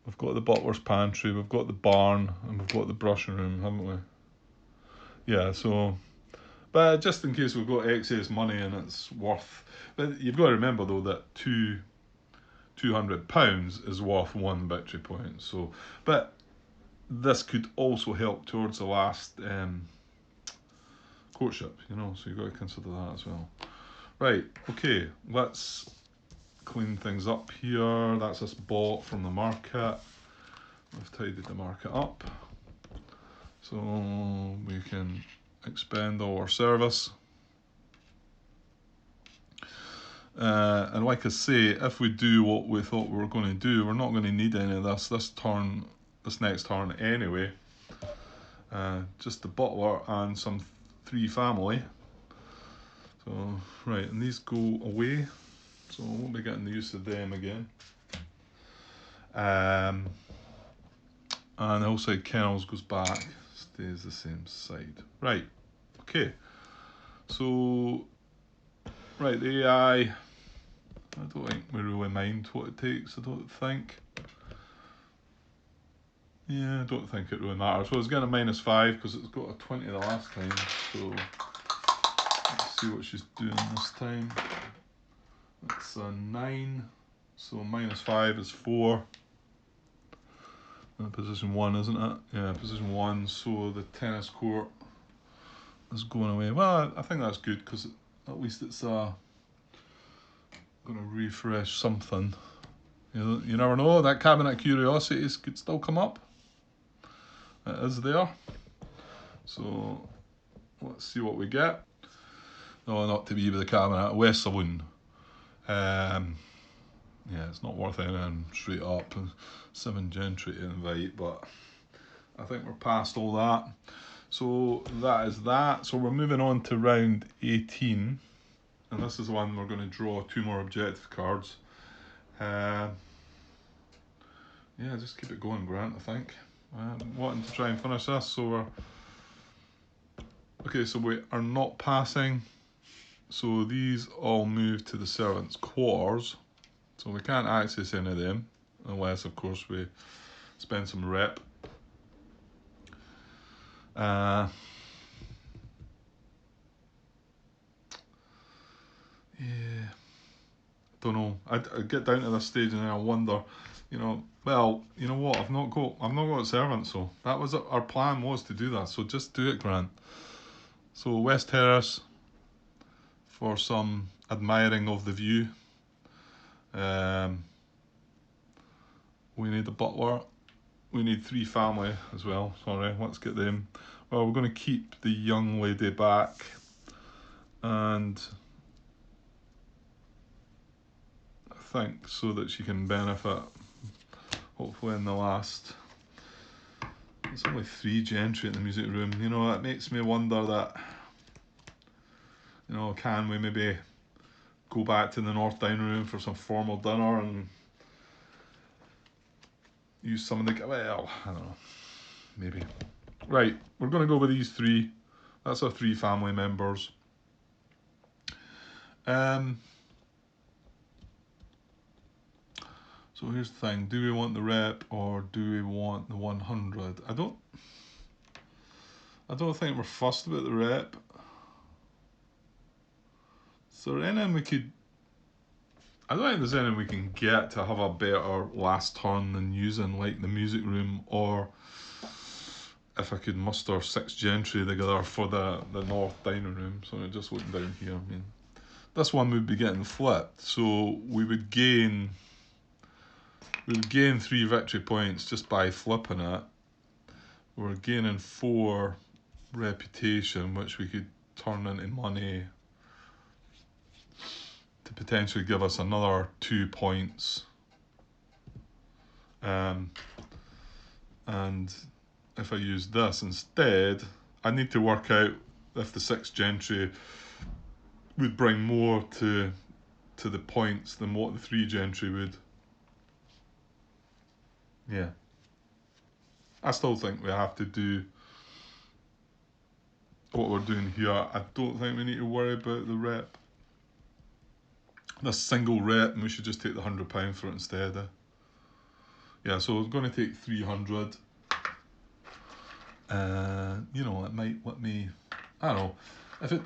We've got the butler's pantry, we've got the barn, and we've got the brushing room, haven't we? Yeah, so... But just in case we've got excess money and it's worth... But you've got to remember, though, that £200 is worth 1 victory point. So, but this could also help towards the last courtship, you know, so you've got to consider that as well. Right, okay, let's clean things up here. That's us bought from the market. We've tidied the market up. So we can expend all our service. And like I say, if we do what we thought we were going to do, we're not going to need any of this next turn anyway. Just the butler and some 3 family. So, right, and these go away. So I won't be getting the use of them again. And the outside kennels goes back, stays the same side. Right, okay. So, right, the AI, I don't think we really mind what it takes, I don't think. Yeah, I don't think it really matters. So it's getting a -5 because it's got a 20 the last time. So let's see what she's doing this time. It's a 9, so -5 is 4. Position 1, isn't it? Yeah, position 1. So the tennis court is going away. Well, I think that's good because at least it's going to refresh something. You never know. That cabinet of curiosities could still come up. It is there. So let's see what we get. No, not to be with the cabinet. West Saloon. Yeah, it's not worth anything straight up. 7 gentry to invite, but I think we're past all that. So that is that. So we're moving on to round 18. And this is the one we're going to draw 2 more objective cards. Yeah, just keep it going, Grant, I think. I'm wanting to try and finish this, so we're... Okay, so we are not passing. So these all move to the servants' quarters. So we can't access any of them, unless, of course, we spend some rep. Yeah. Don't know. I get down to this stage and I wonder, you know, well, you know what? I've not got servants, so that was our plan, was to do that. So just do it, Grant. So West Terrace for some admiring of the view. We need a butler. We need 3 family as well. Sorry, let's get them. Well, we're going to keep the young lady back, and I think so that she can benefit. Hopefully, in the last. There's only 3 gentry in the music room. You know, it makes me wonder that. You know, can we maybe go back to the North Dining Room for some formal dinner and use some of the... Well, I don't know. Maybe. Right, we're going to go with these 3. That's our 3 family members. So here's the thing. Do we want the rep or do we want the 100? I don't think we're fussed about the rep. So anything we could... I don't think there's anything we can get to have a better last turn than using like the music room, or if I could muster 6 gentry together for the North Dining Room. So just looking down here, I mean, this one would be getting flipped, so we would gain 3 victory points just by flipping it. We're gaining 4 reputation, which we could turn into money to potentially give us another 2 points. And if I use this instead, I need to work out if the 6 gentry would bring more to the points than what the 3 gentry would. Yeah. I still think we have to do what we're doing here. I don't think we need to worry about the rep. This single rep, and we should just take the £100 for it instead. Yeah, so we're going to take 300. You know, it might let me, I don't know, if it,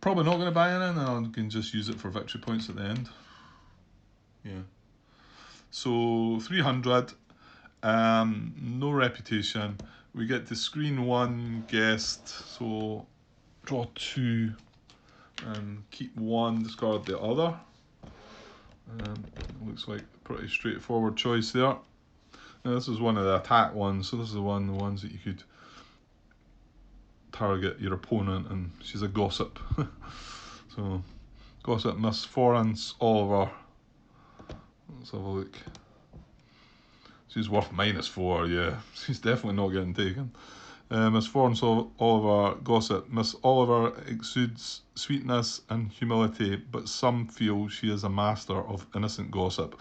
probably not going to buy any, then I can just use it for victory points at the end. Yeah. So 300, no reputation. We get to screen one guest, so draw two, and keep one, discard the other. Looks like a pretty straightforward choice there. Now this is one of the attack ones, so this is the ones that you could target your opponent, and she's a gossip. So gossip, Miss Florence Oliver. Let's have a look. She's worth -4, yeah. She's definitely not getting taken. Miss Florence Oliver, gossip. Miss Oliver exudes sweetness and humility, but some feel she is a master of innocent gossip.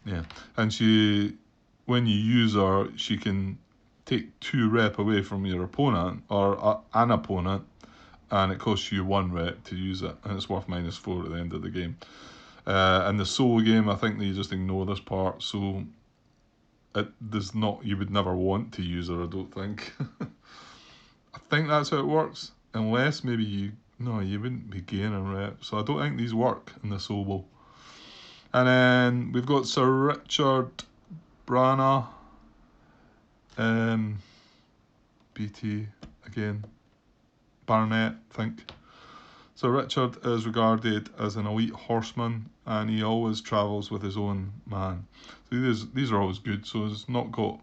Yeah, and she, when you use her, she can take 2 rep away from your opponent or an opponent, and it costs you 1 rep to use it, and it's worth -4 at the end of the game. In the solo game, I think they just ignore this part, so it does not. You would never want to use her, I don't think. I think that's how it works, unless maybe you wouldn't be gaining rep. So I don't think these work in the solo. And then we've got Sir Richard Branagh, BT again, Barnett, I think. Sir Richard is regarded as an elite horseman, and he always travels with his own man. So these are always good. So it's not got,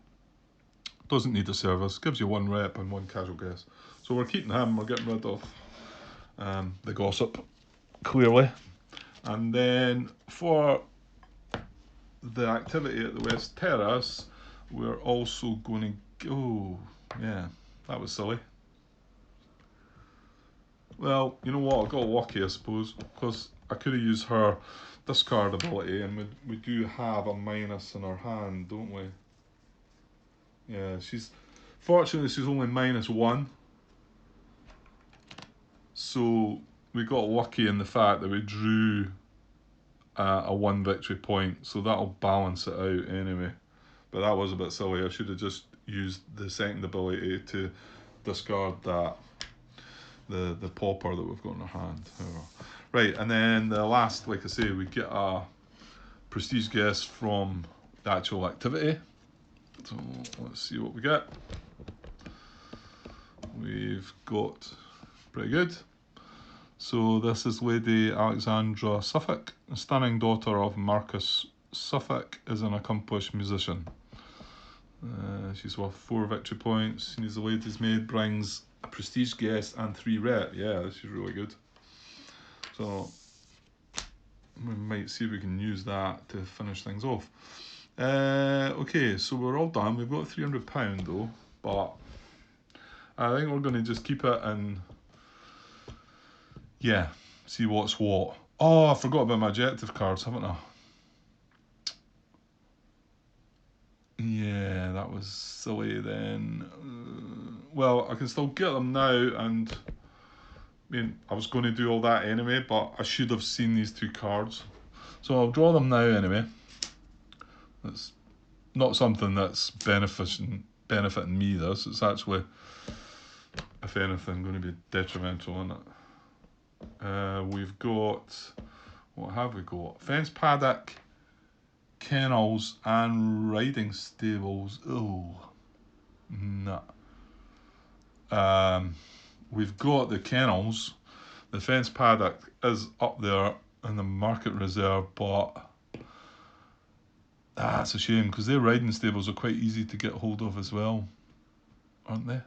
doesn't need a service, gives you 1 rep and 1 casual guess. So we're keeping him. We're getting rid of the gossip, clearly. And then for the activity at the West Terrace, we're also going to go. Yeah, that was silly. Well, you know what? I got lucky, I suppose, because I could have used her discard ability, and we do have a minus in our hand, don't we? Yeah, fortunately she's only -1, so we got lucky in the fact that we drew a 1 victory point, so that'll balance it out anyway. But that was a bit silly. I should have just used the second ability to discard that, the pauper that we've got in our hand. Right, and then the last, like I say, we get a prestige guest from the actual activity. So let's see what we get. We've got pretty good. So this is Lady Alexandra Suffolk, a stunning daughter of Marcus Suffolk, is an accomplished musician. She's worth 4 victory points. She needs a lady's maid, brings a prestige guest and 3 rep. Yeah, this is really good. So we might see if we can use that to finish things off. Okay, so we're all done. We've got £300 though, but I think we're going to just keep it and yeah, see what's what. Oh, I forgot about my objective cards, haven't I? Yeah, that was silly then. Well, I can still get them now, and I mean, I was going to do all that anyway, but I should have seen these 2 cards. So I'll draw them now anyway. It's not something that's benefiting me, this. It's actually, if anything, going to be detrimental, isn't it? We've got, what have we got? Fence paddock, kennels, and riding stables. Oh, no. We've got the kennels. The fence paddock is up there in the market reserve, but that's a shame because their riding stables are quite easy to get hold of as well, aren't they?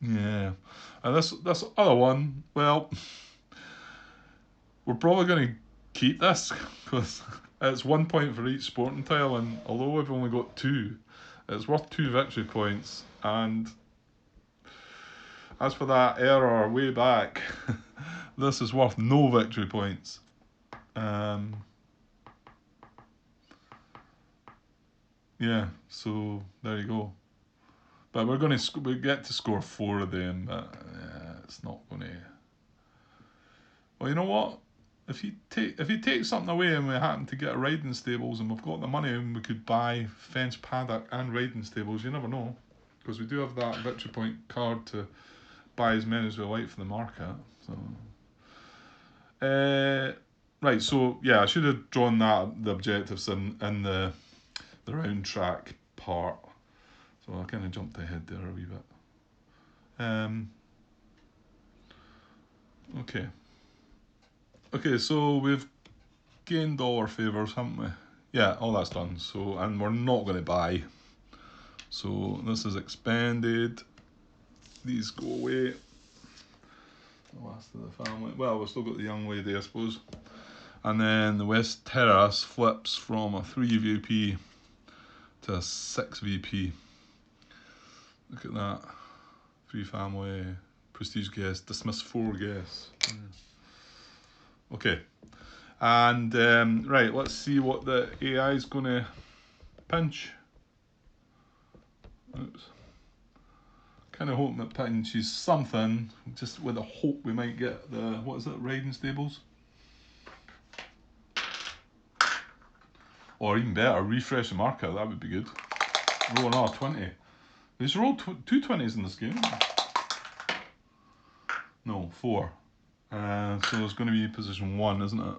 Yeah. And this other one, well, we're probably going to keep this because it's 1 point for each sporting tile, and although we've only got 2, it's worth 2 victory points. And as for that error way back, this is worth no victory points. Yeah, so there you go. But we're going to we get to score 4 of them, but it's not going to. Well, you know what? If you take something away and we happen to get a riding stables and we've got the money and we could buy fence paddock and riding stables, you never know, because we do have that victory point card to buy as many as we like for the market. So, right. So yeah, I should have drawn the objectives in the round track part. So I kind of jumped ahead there a wee bit. Okay. Okay, so we've gained all our favours, haven't we? Yeah, all that's done. So, and we're not going to buy. So this is expanded. These go away. The last of the family. Well, we've still got the young lady, I suppose. And then the West Terrace flips from a 3 VP to a 6 VP. Look at that. 3 family, prestige guest, dismiss 4 guests. Okay. And right, let's see what the AI is going to pinch. Oops. Kind of hoping that pinches something, just with a hope we might get the, what is it, riding stables? Or even better, refresh the market, that would be good. Roll another 20. There's rolled 2 20s in this game. No, 4. So it's going to be position 1, isn't it?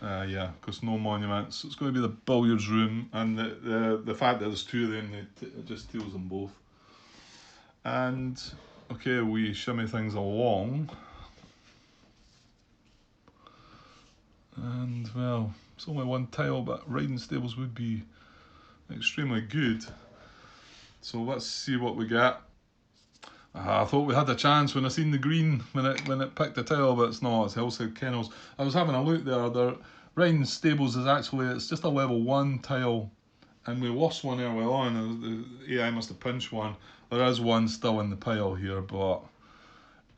Yeah, because no monuments. It's going to be the billiards room, and the fact that there's 2 of them, it just steals them both. And okay, we shimmy things along, and well, it's only 1 tile, but riding stables would be extremely good. So let's see what we get. I thought we had a chance when I seen the green when it picked the tile, but it's not. It's Hillside Kennels. I was having a look there. The riding stables is actually, it's just a level 1 tile, and we lost one early on. The AI must have pinched one. There is one still in the pile here, but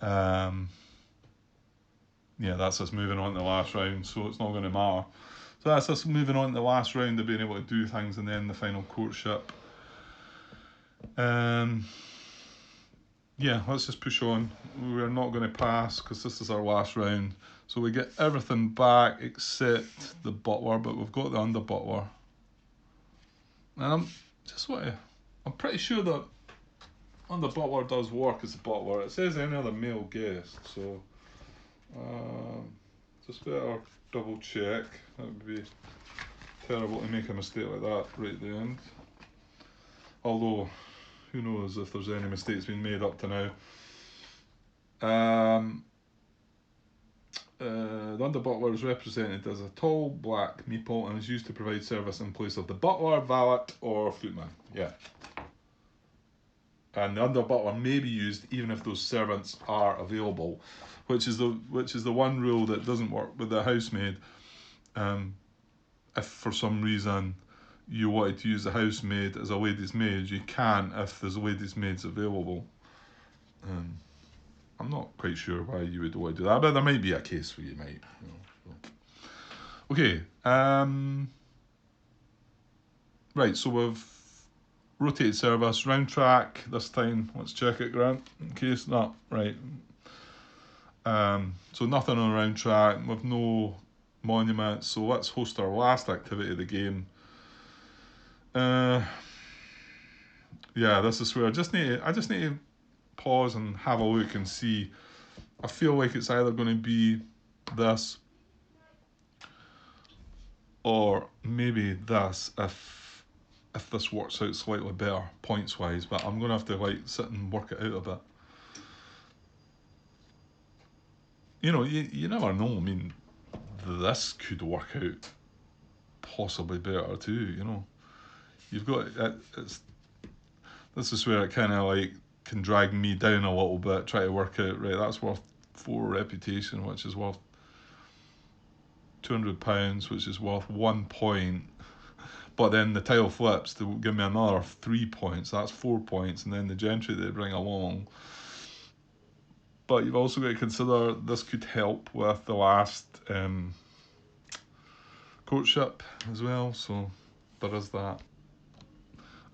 yeah, that's us moving on to the last round, so it's not going to matter. So that's us moving on to the last round of being able to do things, and then the final courtship. Yeah, let's just push on. We're not going to pass because this is our last round. So we get everything back except the butler, but we've got the under butler. And I'm pretty sure that under butler does work as a butler. It says any other male guest, so just better double check. That would be terrible to make a mistake like that right at the end. Although, who knows if there's any mistakes being made up to now. The under butler is represented as a tall black meeple and is used to provide service in place of the butler, valet, or footman. Yeah. And the under butler may be used even if those servants are available, which is the one rule that doesn't work with the housemaid. If for some reason you wanted to use the housemaid as a lady's maid, you can if there's a lady's maids available. I'm not quite sure why you would want to do that, but there might be a case where you might. Okay. Right, so we've rotated service, round track this time. Let's check it, Grant, in case not. Right. So nothing on round track with no monuments. So let's host our last activity of the game. Yeah, this is where I just need to pause and have a look and see. I feel like it's either going to be this or maybe this if this works out slightly better points wise, but I'm going to have to sit and work it out a bit. You never know. I mean, this could work out possibly better too. You've got this is where it kind of can drag me down a little bit, try to work out, right, that's worth 4 reputation, which is worth £200, which is worth 1 point, but then the tile flips to give me another 3 points, that's 4 points, and then the gentry they bring along. But you've also got to consider this could help with the last courtship as well, so there is that.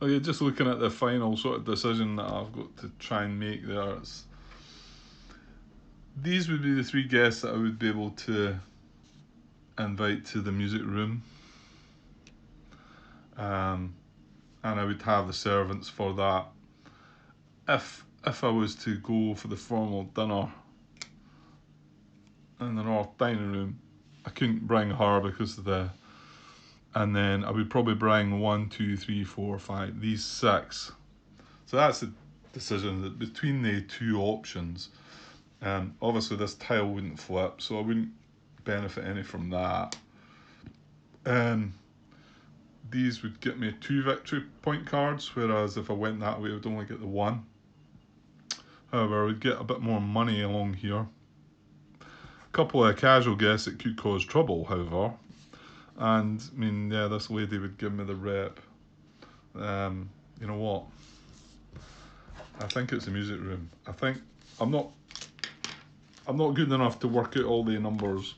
Okay, just looking at the final sort of decision that I've got to try and make there. These would be the 3 guests that I would be able to invite to the music room. And I would have the servants for that. If I was to go for the formal dinner in the North Dining Room, I couldn't bring her because of the... And then I would probably bring 1, 2, 3, 4, 5, these 6. So that's the decision that between the 2 options. Obviously this tile wouldn't flip, so I wouldn't benefit any from that. These would get me 2 victory point cards, whereas if I went that way I would only get the 1. However, I would get a bit more money along here. A couple of casual guests that could cause trouble, however. And, I mean, yeah, this lady would give me the rep. You know what? I think it's the music room. I think I'm not good enough to work out all the numbers,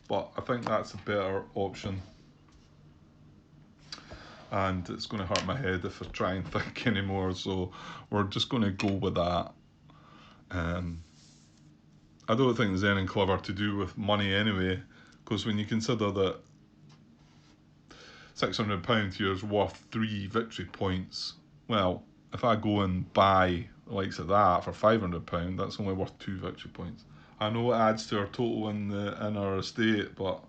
but I think that's a better option. And it's going to hurt my head if I try and think anymore, so we're just going to go with that. I don't think there's anything clever to do with money anyway, because when you consider that £600 here is worth 3 victory points, well, if I go and buy the likes of that for £500, that's only worth 2 victory points. I know it adds to our total in our estate, but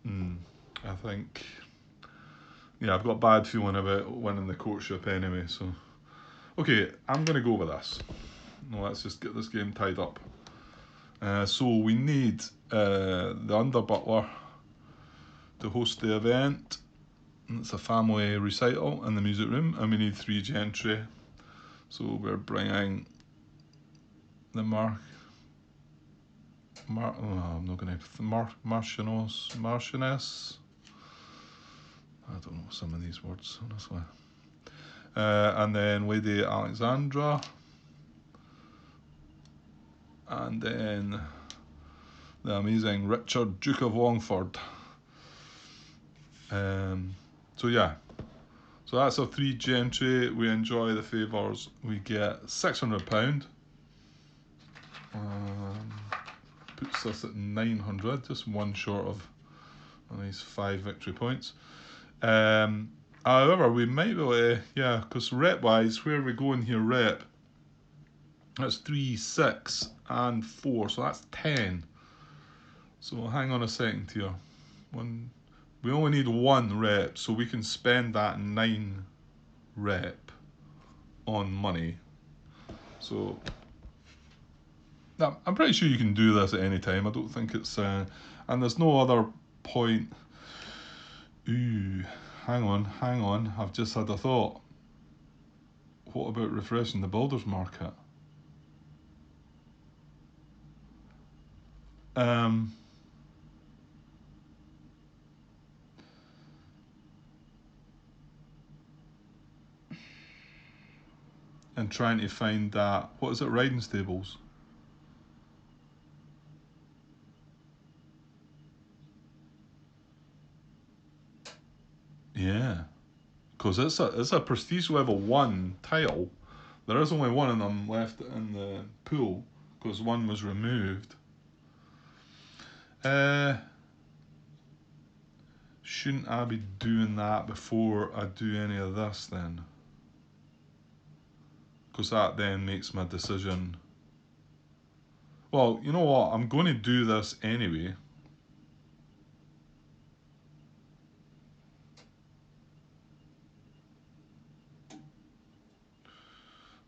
I think, yeah, I've got a bad feeling about winning the courtship anyway. So, okay, I'm going to go with this. No, let's just get this game tied up. So we need the under butler to host the event. It's a family recital in the music room, and we need 3 gentry. So we're bringing the Marchioness. I don't know some of these words, honestly. And then Lady Alexandra. And then the amazing Richard, Duke of Longford. So yeah. So that's our 3 gentry. We enjoy the favours. We get £600. Puts us at 900, just one short of a nice 5 victory points. However, we might be able to, yeah, because rep-wise, where are we going here, rep? That's 3, 6, and 4, so that's 10. So hang on a second here. We only need 1 rep, so we can spend that 9 rep on money. So I'm pretty sure you can do this at any time. I don't think it's and there's no other point. Ooh, hang on. I've just had a thought. What about refreshing the builder's market? And trying to find that, what is it, riding stables? Yeah, because it's a prestige level 1 tile. There is only 1 of them left in the pool because 1 was removed. Shouldn't I be doing that before I do any of this then? Because that then makes my decision. Well, you know what? I'm going to do this anyway.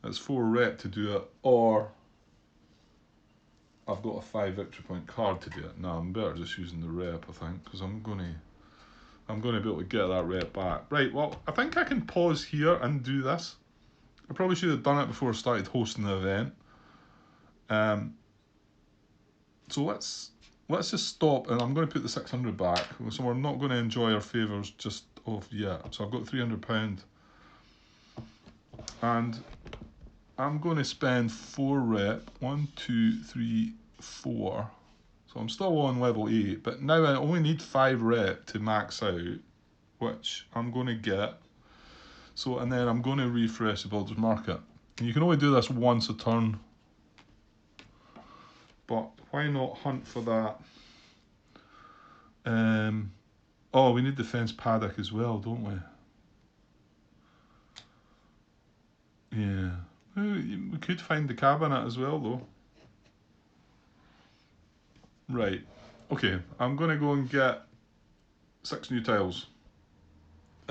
It's 4 rep to do it, or I've got a 5 victory point card to do it. No, I'm better just using the rep, I think, because I'm going to be able to get that rep back. Right, well, I think I can pause here and do this. I probably should have done it before I started hosting the event. So let's just stop, and I'm going to put the 600 back. So we're not going to enjoy our favours just off yet. So I've got £300, and I'm going to spend 4 rep. 1, 2, 3, 4. So I'm still on level 8, but now I only need 5 rep to max out, which I'm going to get. So, and then I'm going to refresh the builder's market. And you can only do this once a turn. But why not hunt for that? Oh, we need the fence paddock as well, don't we? Yeah. We could find the cabinet as well, though. Right. Okay, I'm going to go and get 6 new tiles.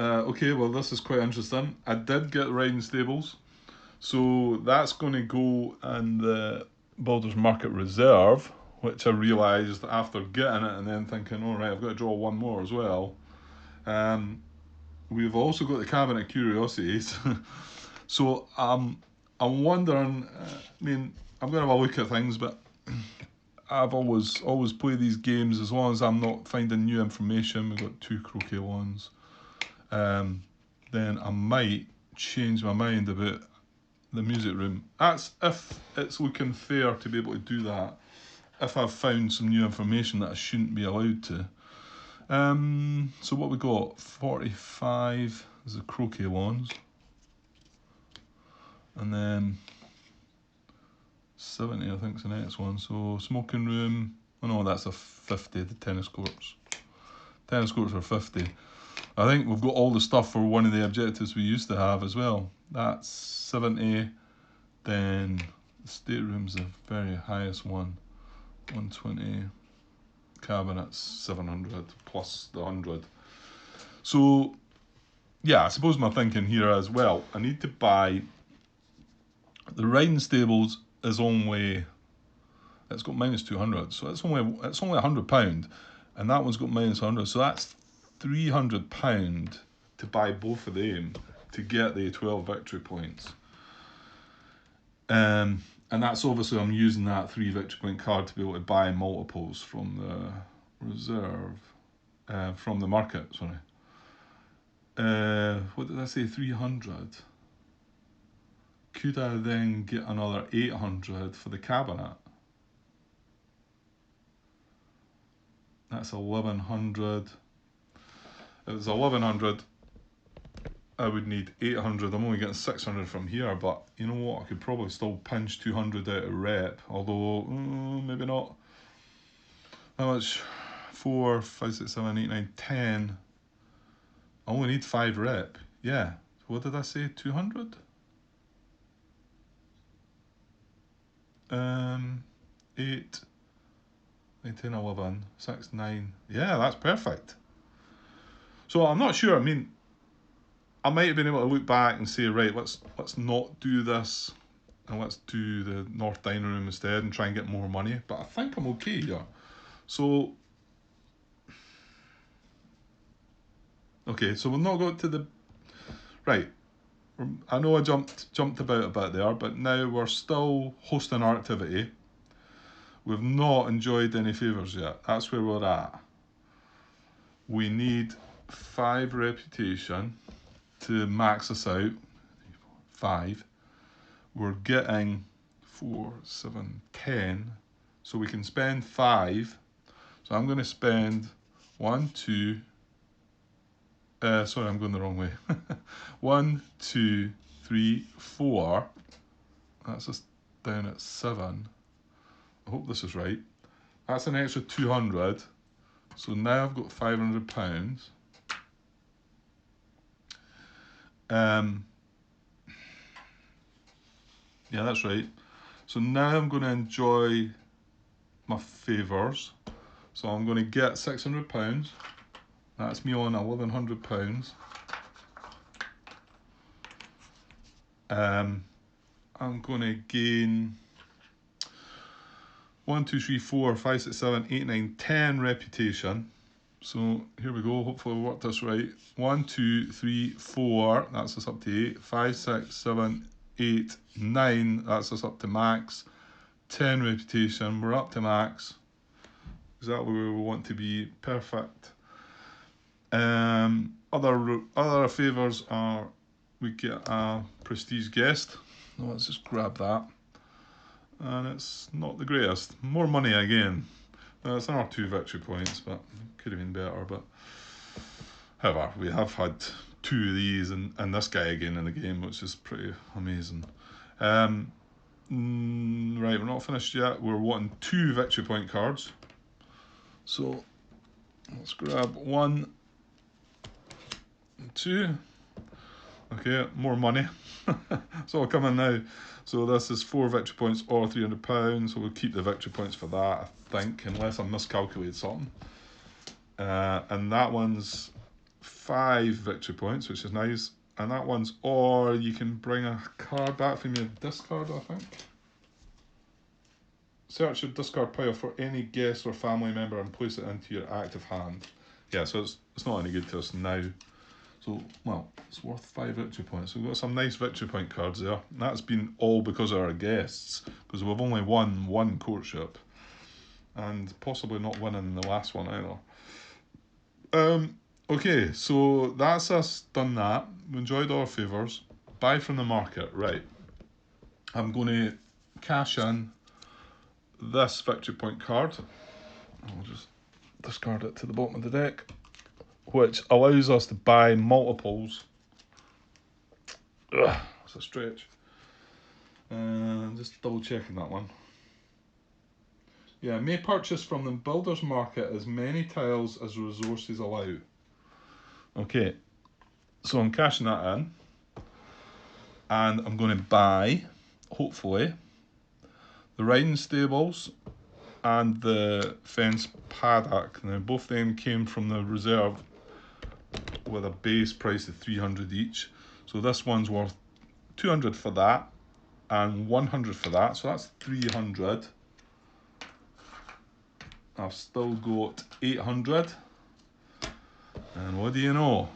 Okay, well, this is quite interesting. I did get riding stables. So that's going to go in the Builders Market Reserve, which I realised after getting it and then thinking, all right, I've got to draw one more as well. We've also got the Cabinet Curiosities. So I'm wondering, I mean, I'm going to have a look at things, but I've always played these games as long as I'm not finding new information. We've got 2 croquet ones. Then I might change my mind about the music room. That's if it's looking fair to be able to do that. If I've found some new information that I shouldn't be allowed to. So what we got? 45 is the croquet ones. And then 70 I think is the next one. So smoking room. Oh no, that's a 50, the tennis courts. Tennis courts are 50. I think we've got all the stuff for one of the objectives we used to have as well. That's 70. Then the stateroom's the very highest one, 120. Cabinets 700 plus the 100. So yeah, I suppose my thinking here as well, I need to buy the riding stables is only, it's got minus 200, so it's only £100, and that one's got minus 100, so that's £300 to buy both of them to get the 12 victory points. And that's obviously I'm using that 3 victory point card to be able to buy multiples from the reserve, from the market, sorry. What did I say, 300? Could I then get another 800 for the cabinet? That's 1100. If it's 1100, I would need 800. I'm only getting 600 from here, but you know what? I could probably still pinch 200 out of rep, although maybe not. How much? 4, 5, 6, 7, 8, 9, 10. I only need 5 rep. Yeah. What did I say? 200? 8, 9, 10, 11, 6, 9. Yeah, that's perfect. So I'm not sure. I mean, I might have been able to look back and say, right, let's not do this and let's do the North Dining Room instead and try and get more money. But I think I'm okay here. So, okay, so we'll not go to the, right. I know I jumped about a bit there, but now we're still hosting our activity. We've not enjoyed any favours yet. That's where we're at. We need 5 reputation to max us out. 5. We're getting 4, 7, 10. So we can spend 5. So I'm going to spend 1, 2. Sorry, I'm going the wrong way. 1, 2, 3, 4. That's us down at 7. I hope this is right. That's an extra 200. So now I've got £500. Yeah, that's right. So now I'm going to enjoy my favours. So I'm going to get £600. That's me on £1,100. I'm going to gain 1, 2, 3, 4, 5, 6, 7, 8, 9, 10 reputation. So here we go. Hopefully I worked this right. 1, 2, 3, 4. That's us up to 8. 5, 6, 7, 8, 9. That's us up to max. 10 reputation. We're up to max. Exactly where we want to be. Perfect. Other favours are we get a prestige guest. Let's just grab that. And it's not the greatest. More money again. It's another 2 victory points, but could have been better. But however, we have had 2 of these and this guy again in the game, which is pretty amazing. Right, we're not finished yet. We're wanting 2 victory point cards. So let's grab 1 and 2. Okay, more money. It's all coming now. So this is 4 victory points or £300. So we'll keep the victory points for that, I think, unless I miscalculated something. And that one's 5 victory points, which is nice. And that one's, or you can bring a card back from your discard, I think. Search your discard pile for any guest or family member and place it into your active hand. Yeah, so it's not any good to us now. So, well, it's worth 5 victory points. So we've got some nice victory point cards there. And that's been all because of our guests, because we've only won 1 courtship. And possibly not winning the last one either. Okay, so that's us done that. We enjoyed our favours. Buy from the market, right. I'm going to cash in this victory point card. I'll just discard it to the bottom of the deck, which allows us to buy multiples. Ugh, it's a stretch. Just double checking that one. Yeah, may purchase from the builder's market as many tiles as resources allow. Okay, so I'm cashing that in. And I'm going to buy, hopefully, the riding stables and the fence paddock. Now both of them came from the reserve with a base price of 300 each. So this one's worth 200 for that and 100 for that. So that's 300. I've still got 800. And what do you know?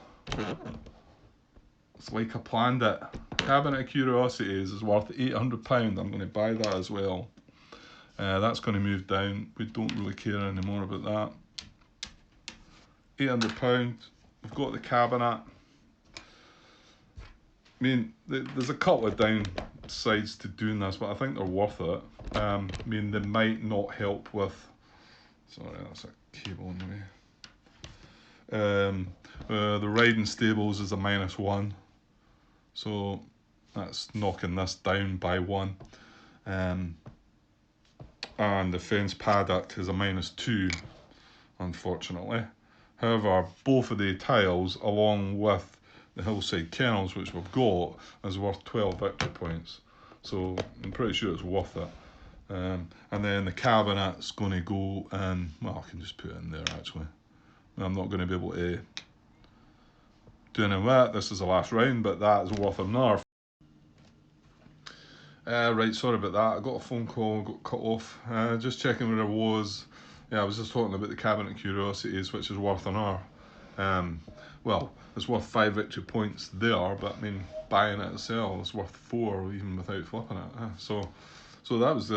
It's like I planned it. Cabinet of Curiosities is worth £800. I'm going to buy that as well. That's going to move down. We don't really care anymore about that. £800. We've got the cabinet. I mean, there's a couple of downsides to doing this, but I think they're worth it. I mean, they might not help with... Sorry, that's a cable in the way. The riding stables is a -1. So that's knocking this down by 1. And the fence paddock is a -2, unfortunately. However, both of the tiles, along with the hillside kennels, which we've got, is worth 12 victory points. So I'm pretty sure it's worth it. And then the cabinet's going to go in, well, I can just put it in there actually. I'm not going to be able to do any of that. This is the last round, but that is worth another. Right, sorry about that. I got a phone call, got cut off. Just checking where I was. Yeah, I was just talking about the Cabinet of Curiosities, which is worth an hour. Well, it's worth 5 victory points there, but I mean, buying it itself is worth 4 even without flipping it. So that was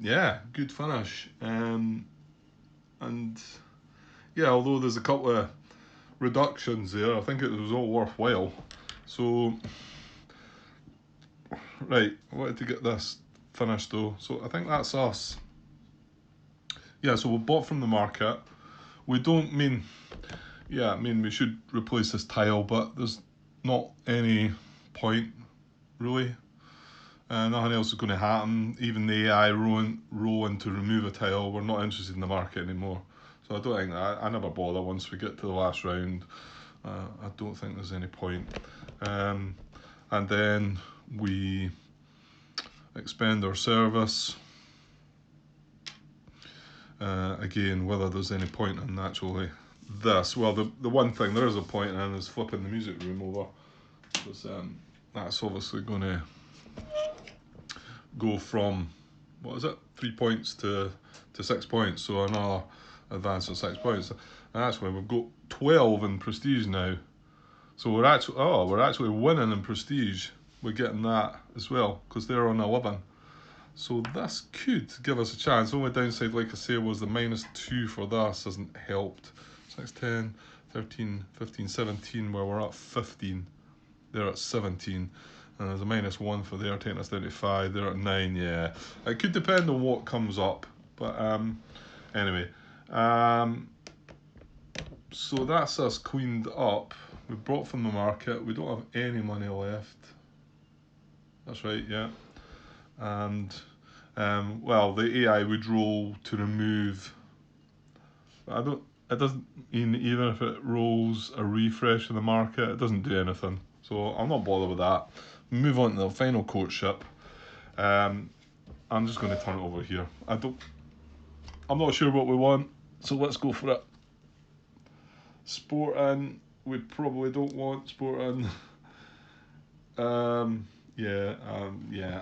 yeah, good finish. And yeah, although there's a couple of reductions there, I think it was all worthwhile. So right, I wanted to get this finished though. So I think that's us. Yeah, so we bought from the market. We don't mean, yeah, I mean we should replace this tile, but there's not any point really. Nothing else is going to happen. Even the AI rolling to remove a tile, we're not interested in the market anymore. So I don't think I never bother once we get to the last round. I don't think there's any point. And then we expend our service. Again, whether there's any point in actually this. Well, the one thing there is a point in is flipping the music room over. Because that's obviously going to go from, what is it, 3 points to 6 points. So another advance of 6 points. And that's when we've got 12 in prestige now. So we're actually winning in prestige. We're getting that as well because they're on 11. So this could give us a chance. The only downside, like I say, was the -2 for this hasn't helped. 6, 10, 13, 15, 17, where we're at 15. They're at 17. And there's a -1 for there, taking us down to 5. They're at 9, yeah. It could depend on what comes up. But anyway. So that's us cleaned up. We bought from the market. We don't have any money left. That's right, yeah. And well, the AI would roll to remove. I don't. It doesn't mean even if it rolls a refresh in the market, it doesn't do anything. So I'm not bothered with that. Move on to the final courtship. I'm just going to turn it over here. I'm not sure what we want, so let's go for it. Sporting. We probably don't want sporting. Yeah.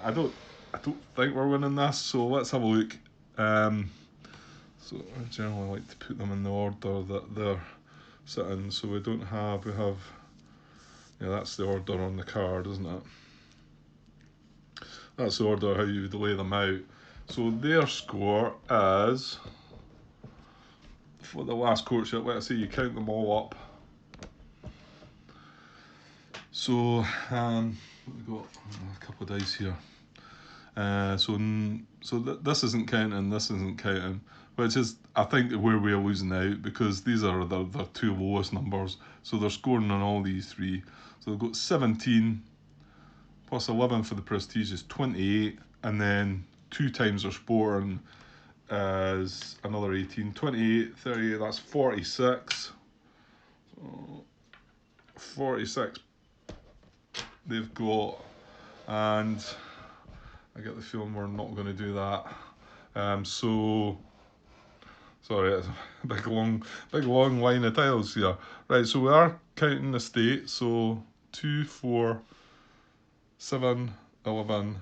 I don't think we're winning this. So let's have a look. So I generally like to put them in the order that they're sitting. So we have, yeah, that's the order on the card, isn't it? That's the order how you would lay them out. So their score is, for the last courtship, let's say you count them all up. So we've got a couple of dice here. This isn't counting, this isn't counting, which is, I think, where we're losing out, because these are the two lowest numbers. So they're scoring on all these three. So they've got 17 plus 11 for the prestige is 28, and then 2 times their sporting is another 18. 28, 38, that's 46. So 46 they've got, and I get the feeling we're not going to do that. Sorry, it's a big long line of tiles here. Right, so we are counting the state. So 2, 4, 7, 11,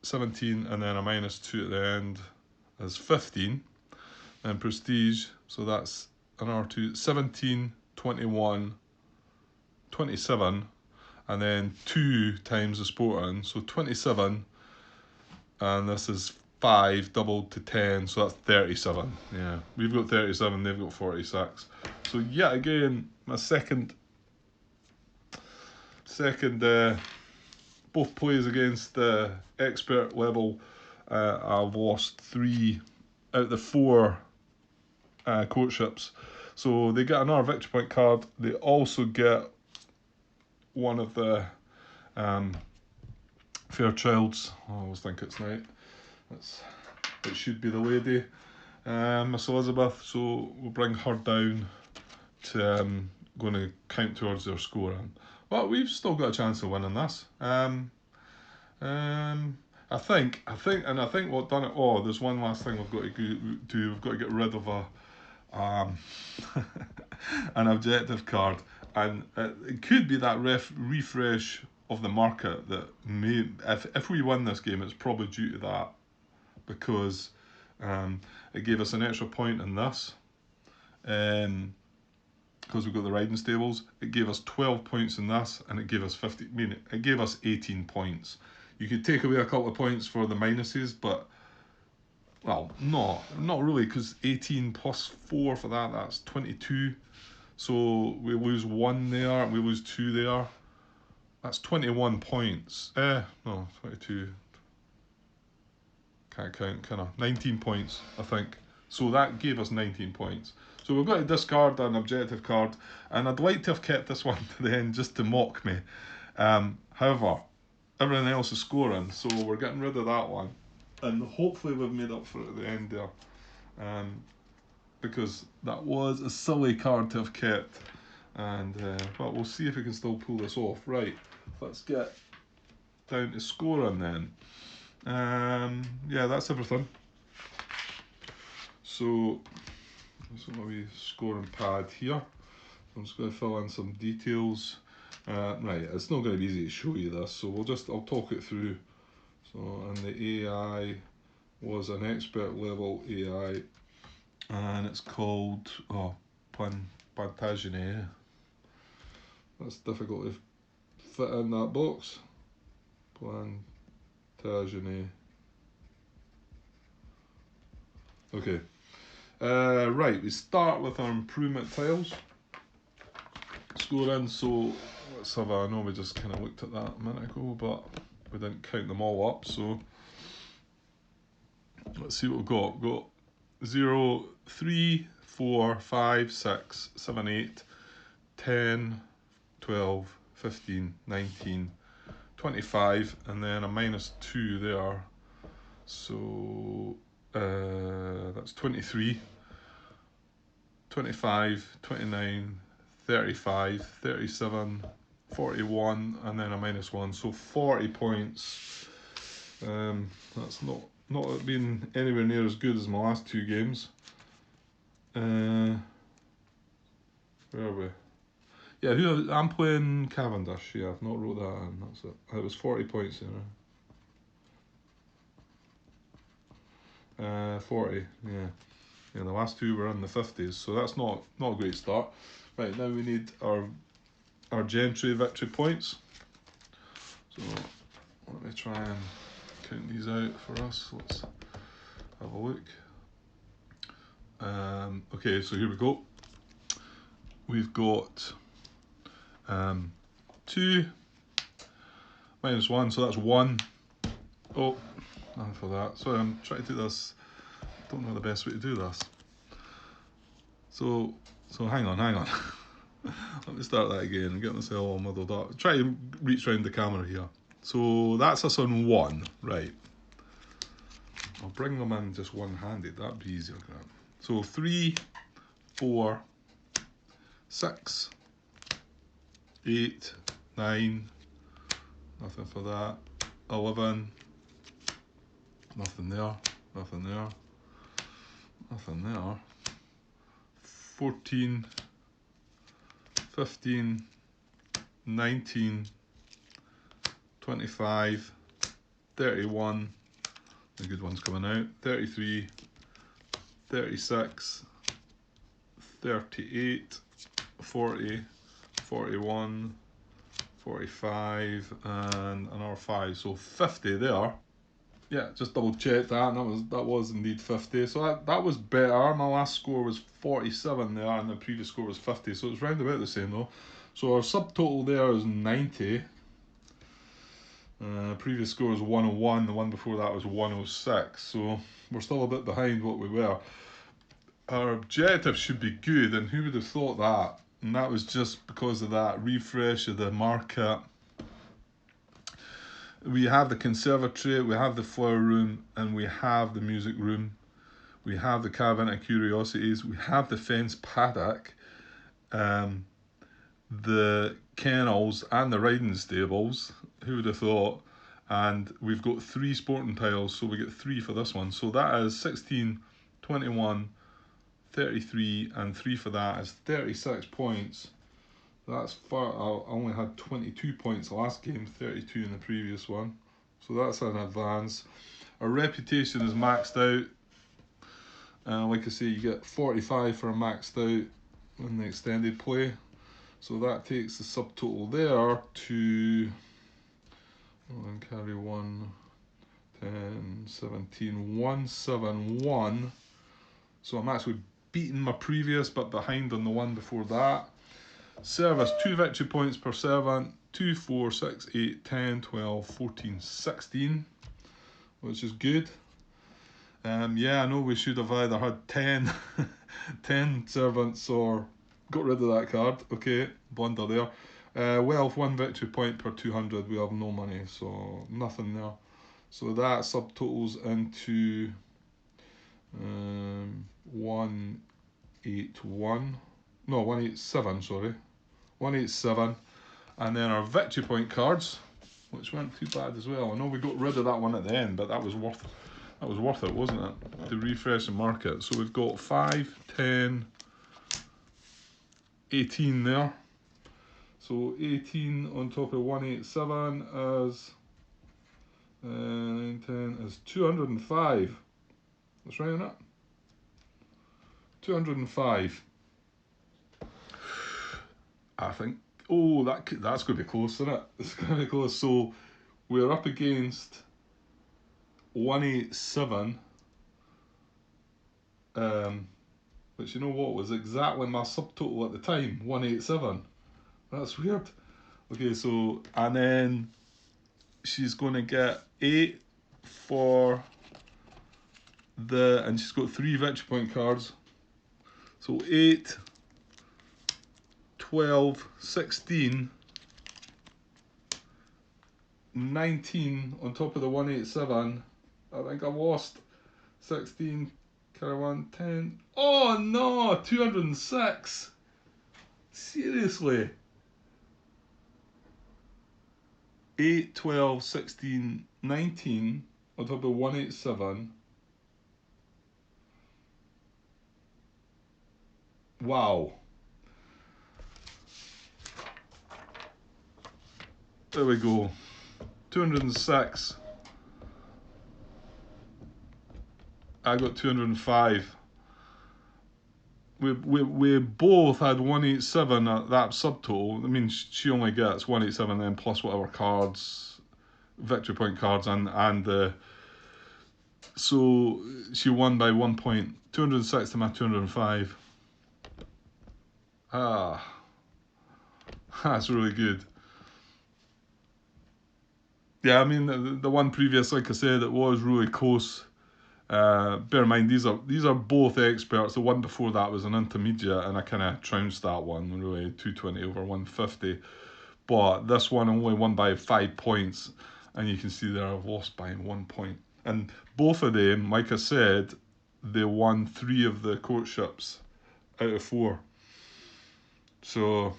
17, and then a -2 at the end is 15. And prestige, so that's an R2, 17, 21, 27, and then 2 times the sporting, so 27, and this is 5 doubled to 10, so that's 37. Yeah, we've got 37, they've got 46. So yet again, my second both plays against the expert level, I've lost 3 out of the 4 courtships. So they get another victory point card. They also get one of the Fairchilds. I always think it's night. It should be the lady, Miss Elizabeth. So we'll bring her down to going to count towards their scoring. But we've still got a chance of winning this. I think what done it. Oh, there's one last thing we've got to do. We've got to get rid of an objective card, and it could be that refresh of the market that may. If we win this game, it's probably due to that, because it gave us an extra point in this. Because we've got the riding stables, it gave us 12 points in this, and it gave us 50. Meaning it gave us 18 points. You could take away a couple of points for the minuses, but well, not really, because 18 plus 4 for that's 22. So we lose 1 there, we lose 2 there. That's 21 points. No, 22. Can't count, can I? 19 points, I think. So that gave us 19 points. So we've got to discard an objective card, and I'd like to have kept this one to the end just to mock me. However, everything else is scoring, so we're getting rid of that one. And hopefully we've made up for it at the end there. Because that was a silly card to have kept. And but we'll see if we can still pull this off. Right, let's get down to scoring then. Yeah, that's everything. So that's my wee scoring pad here. I'm just going to fill in some details. Right, it's not going to be easy to show you this, so I'll talk it through. So, and the AI was an expert level AI, and it's called Plantagenet. That's difficult to fit in that box. Plantagenet. Okay. Right, we start with our improvement tiles. Scoring, so let's have I know we just kind of looked at that a minute ago, but we didn't count them all up, so let's see what we've got. We've got 0, 3, 4, 5, 6, 7, 8, 10, 12, 15, 19, 25, and then a -2 there. So that's 23, 25, 29, 35, 37, 41, and then a -1. So 40 points. That's not been anywhere near as good as my last two games. Where are we? Yeah, I'm playing Cavendish. Yeah, I've not wrote that in. That's it. It was 40 points there. 40. Yeah. Yeah, the last two were in the 50s, so that's not a great start. Right, now we need our gentry victory points. So let me try and count these out for us. Let's have a look. Okay, so here we go. We've got 2 -1, so that's 1. Oh, nothing for that. Sorry, I'm trying to do this. Don't know the best way to do this. So hang on. Let me start that again and get myself all muddled up. Try and reach around the camera here. So that's us on 1, right? I'll bring them in just one-handed. That'd be easier. So 3, 4, 6, 8, 9. Nothing for that. 11. Nothing there. Nothing there. Nothing there. 14, 15, 19, 25, 31, the good one's coming out, 33, 36, 38, 40, 41, 45, and another 5, so 50 there. Yeah, just double check that, and that was indeed 50. So that was better. My last score was 47 there, and the previous score was 50. So it's round about the same though. So our subtotal there is 90. Previous score was 101. The one before that was 106. So we're still a bit behind what we were. Our objective should be good, and who would have thought that? And that was just because of that refresh of the market. We have the conservatory, we have the flower room, and we have the music room. We have the cabin of curiosities. We have the fence paddock, the kennels, and the riding stables. Who would have thought? And we've got 3 sporting tiles, so we get 3 for this one. So that is 16, 21, 33, and 3 for that is 36 points. That's far. I only had 22 points the last game, 32 in the previous one. So that's an advance. Our reputation is maxed out. Like I say, you get 45 for a maxed out in the extended play. So that takes the subtotal there to, carry 1, 10, 17, 171. So I'm actually beating my previous, but behind on the one before that. Service, 2 victory points per servant, 2, 4, 6, 8, 10, 12, 14, 16, which is good. Yeah, I know we should have either had 10, 10 servants or got rid of that card. Okay, blunder there. Wealth, 1 victory point per 200, we have no money, so nothing there. So that subtotals into 181, no, 187, sorry. 187, and then our victory point cards, which weren't too bad as well. I know we got rid of that one at the end, but that was worth it, wasn't it? To refresh the market. So we've got 5, 10, 18 there. So 18 on top of 187 is 9, 10 is 205. That's right on it. 205. I think, that's going to be close, isn't it? It's going to be close. So we're up against 187, which, you know what, was exactly my subtotal at the time, 187. That's weird. Okay, so, and then she's going to get 8 for and she's got 3 victory point cards. So 8, 12, 16, 19 on top of the 187. I think I lost 16, carry 1, 10. Oh no, 206. Seriously. 8, 12, 16, 19 on top of 187. Wow. There we go. 206. I got 205. We both had 187 at that subtotal. I mean, she only gets 187 then plus whatever cards, victory point cards, and the. So she won by 1 point. 206 to my 205. Ah, that's really good. Yeah, I mean the one previous, like I said, it was really close. Bear in mind these are both experts. The one before that was an intermediate, and I kind of trounced that one, really 220 over 150. But this one only won by 5 points, and you can see there I've lost by 1 point. And both of them, like I said, they won 3 of the courtships out of 4. So,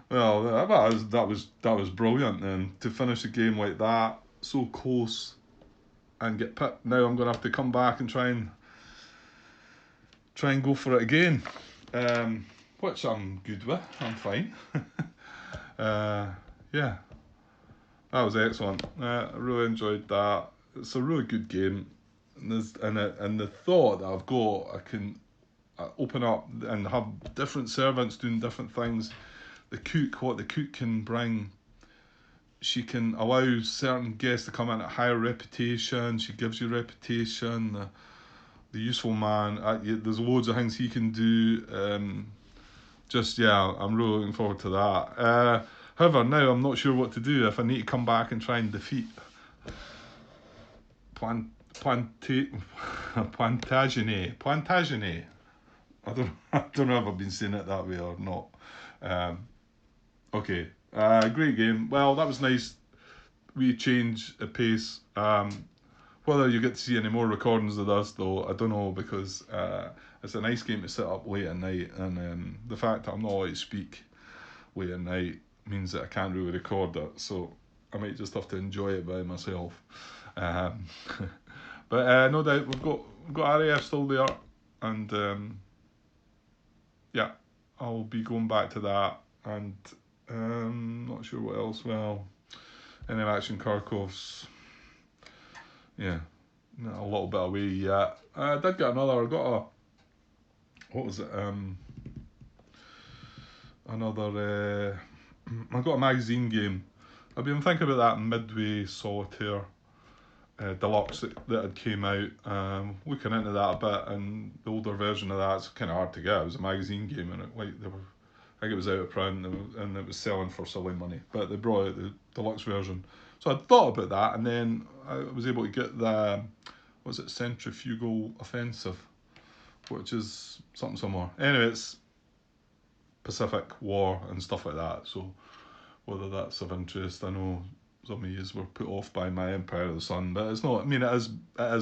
well, that was brilliant. Then to finish a game like that, so close, and get pipped. Now I'm gonna have to come back and try and go for it again, which I'm good with. I'm fine. Yeah, that was excellent. I really enjoyed that. It's a really good game, and the thought that I've got, I can open up and have different servants doing different things. What the cook can bring. She can allow certain guests to come in at higher reputation. She gives you reputation. The useful man, there's loads of things he can do. I'm really looking forward to that. However, now I'm not sure what to do if I need to come back and try and defeat Plantagenet. I don't know if I've been saying it that way or not. Okay, great game. Well, that was nice. We change a pace. Whether you get to see any more recordings of this, though, I don't know, because it's a nice game to sit up late at night, and the fact that I'm not allowed to speak late at night means that I can't really record it, so I might just have to enjoy it by myself. But no doubt we've got RAF still there, and yeah, I'll be going back to that, and not sure what else. Well, any action Kharkov's, yeah, a little bit away yet. I did get another. I got a, what was it? Another. I got a magazine game. I've been thinking about that Midway Solitaire Deluxe that had came out. Looking into that a bit, and the older version of that's kind of hard to get. It was a magazine game, and I think it was out of print, and it was selling for silly money. But they brought out the deluxe version, so I thought about that, and then I was able to get the, was it Centrifugal Offensive, which is something similar. Anyway, it's Pacific War and stuff like that. So whether that's of interest, I know some of you were put off by my Empire of the Sun, but it's not. I mean, it is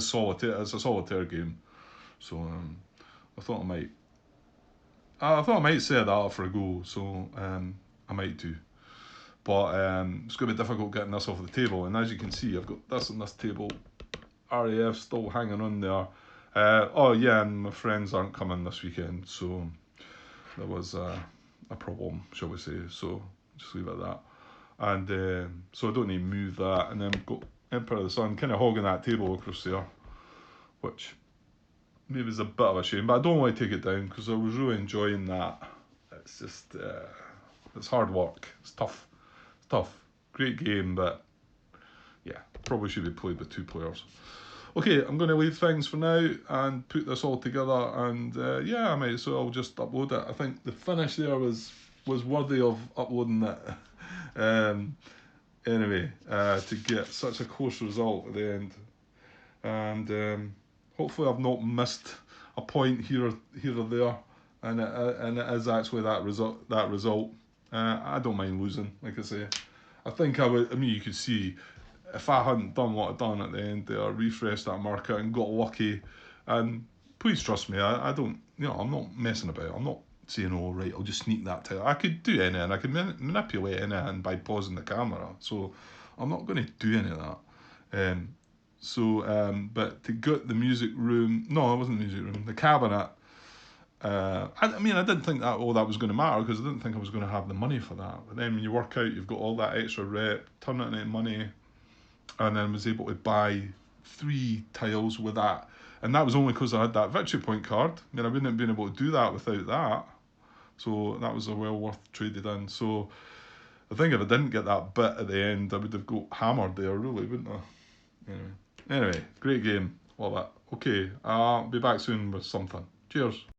solitaire. It's a solitaire game, so I thought I might set that up for a go. So I might do, but it's going to be difficult getting this off the table. And as you can see, I've got this on this table. RAF still hanging on there. Oh yeah, and my friends aren't coming this weekend, so there was a problem, shall we say. So just leave it at that. And so I don't need to move that. And then we've got Emperor of the Sun kind of hogging that table across there, which maybe is a bit of a shame, but I don't want to take it down because I was really enjoying that. It's just, it's hard work. It's tough. Great game, but yeah, probably should be played with 2 players. Okay, I'm going to leave things for now and put this all together, and yeah, I might as well just upload it. I think the finish there was worthy of uploading it. Anyway, to get such a close result at the end, and hopefully I've not missed a point here or there. and it is actually that result. I don't mind losing. Like I say, I think I would. I mean, you could see if I hadn't done what I'd done at the end there, refreshed that market and got lucky. And please trust me, I don't. I'm not messing about. I'm not saying, oh right, I'll just sneak that title. I could do anything. I could manipulate anything by pausing the camera. So I'm not going to do any of that. But to get the music room, no, it wasn't the music room, the cabinet. I mean, I didn't think that that was going to matter because I didn't think I was going to have the money for that. But then when you work out, you've got all that extra rep, turn it into money, and then was able to buy 3 tiles with that. And that was only because I had that victory point card. I mean, I wouldn't have been able to do that without that. So that was a well worth traded in. So I think if I didn't get that bit at the end, I would have got hammered there, really, wouldn't I? Anyway, great game. Love it. Okay, I'll be back soon with something. Cheers.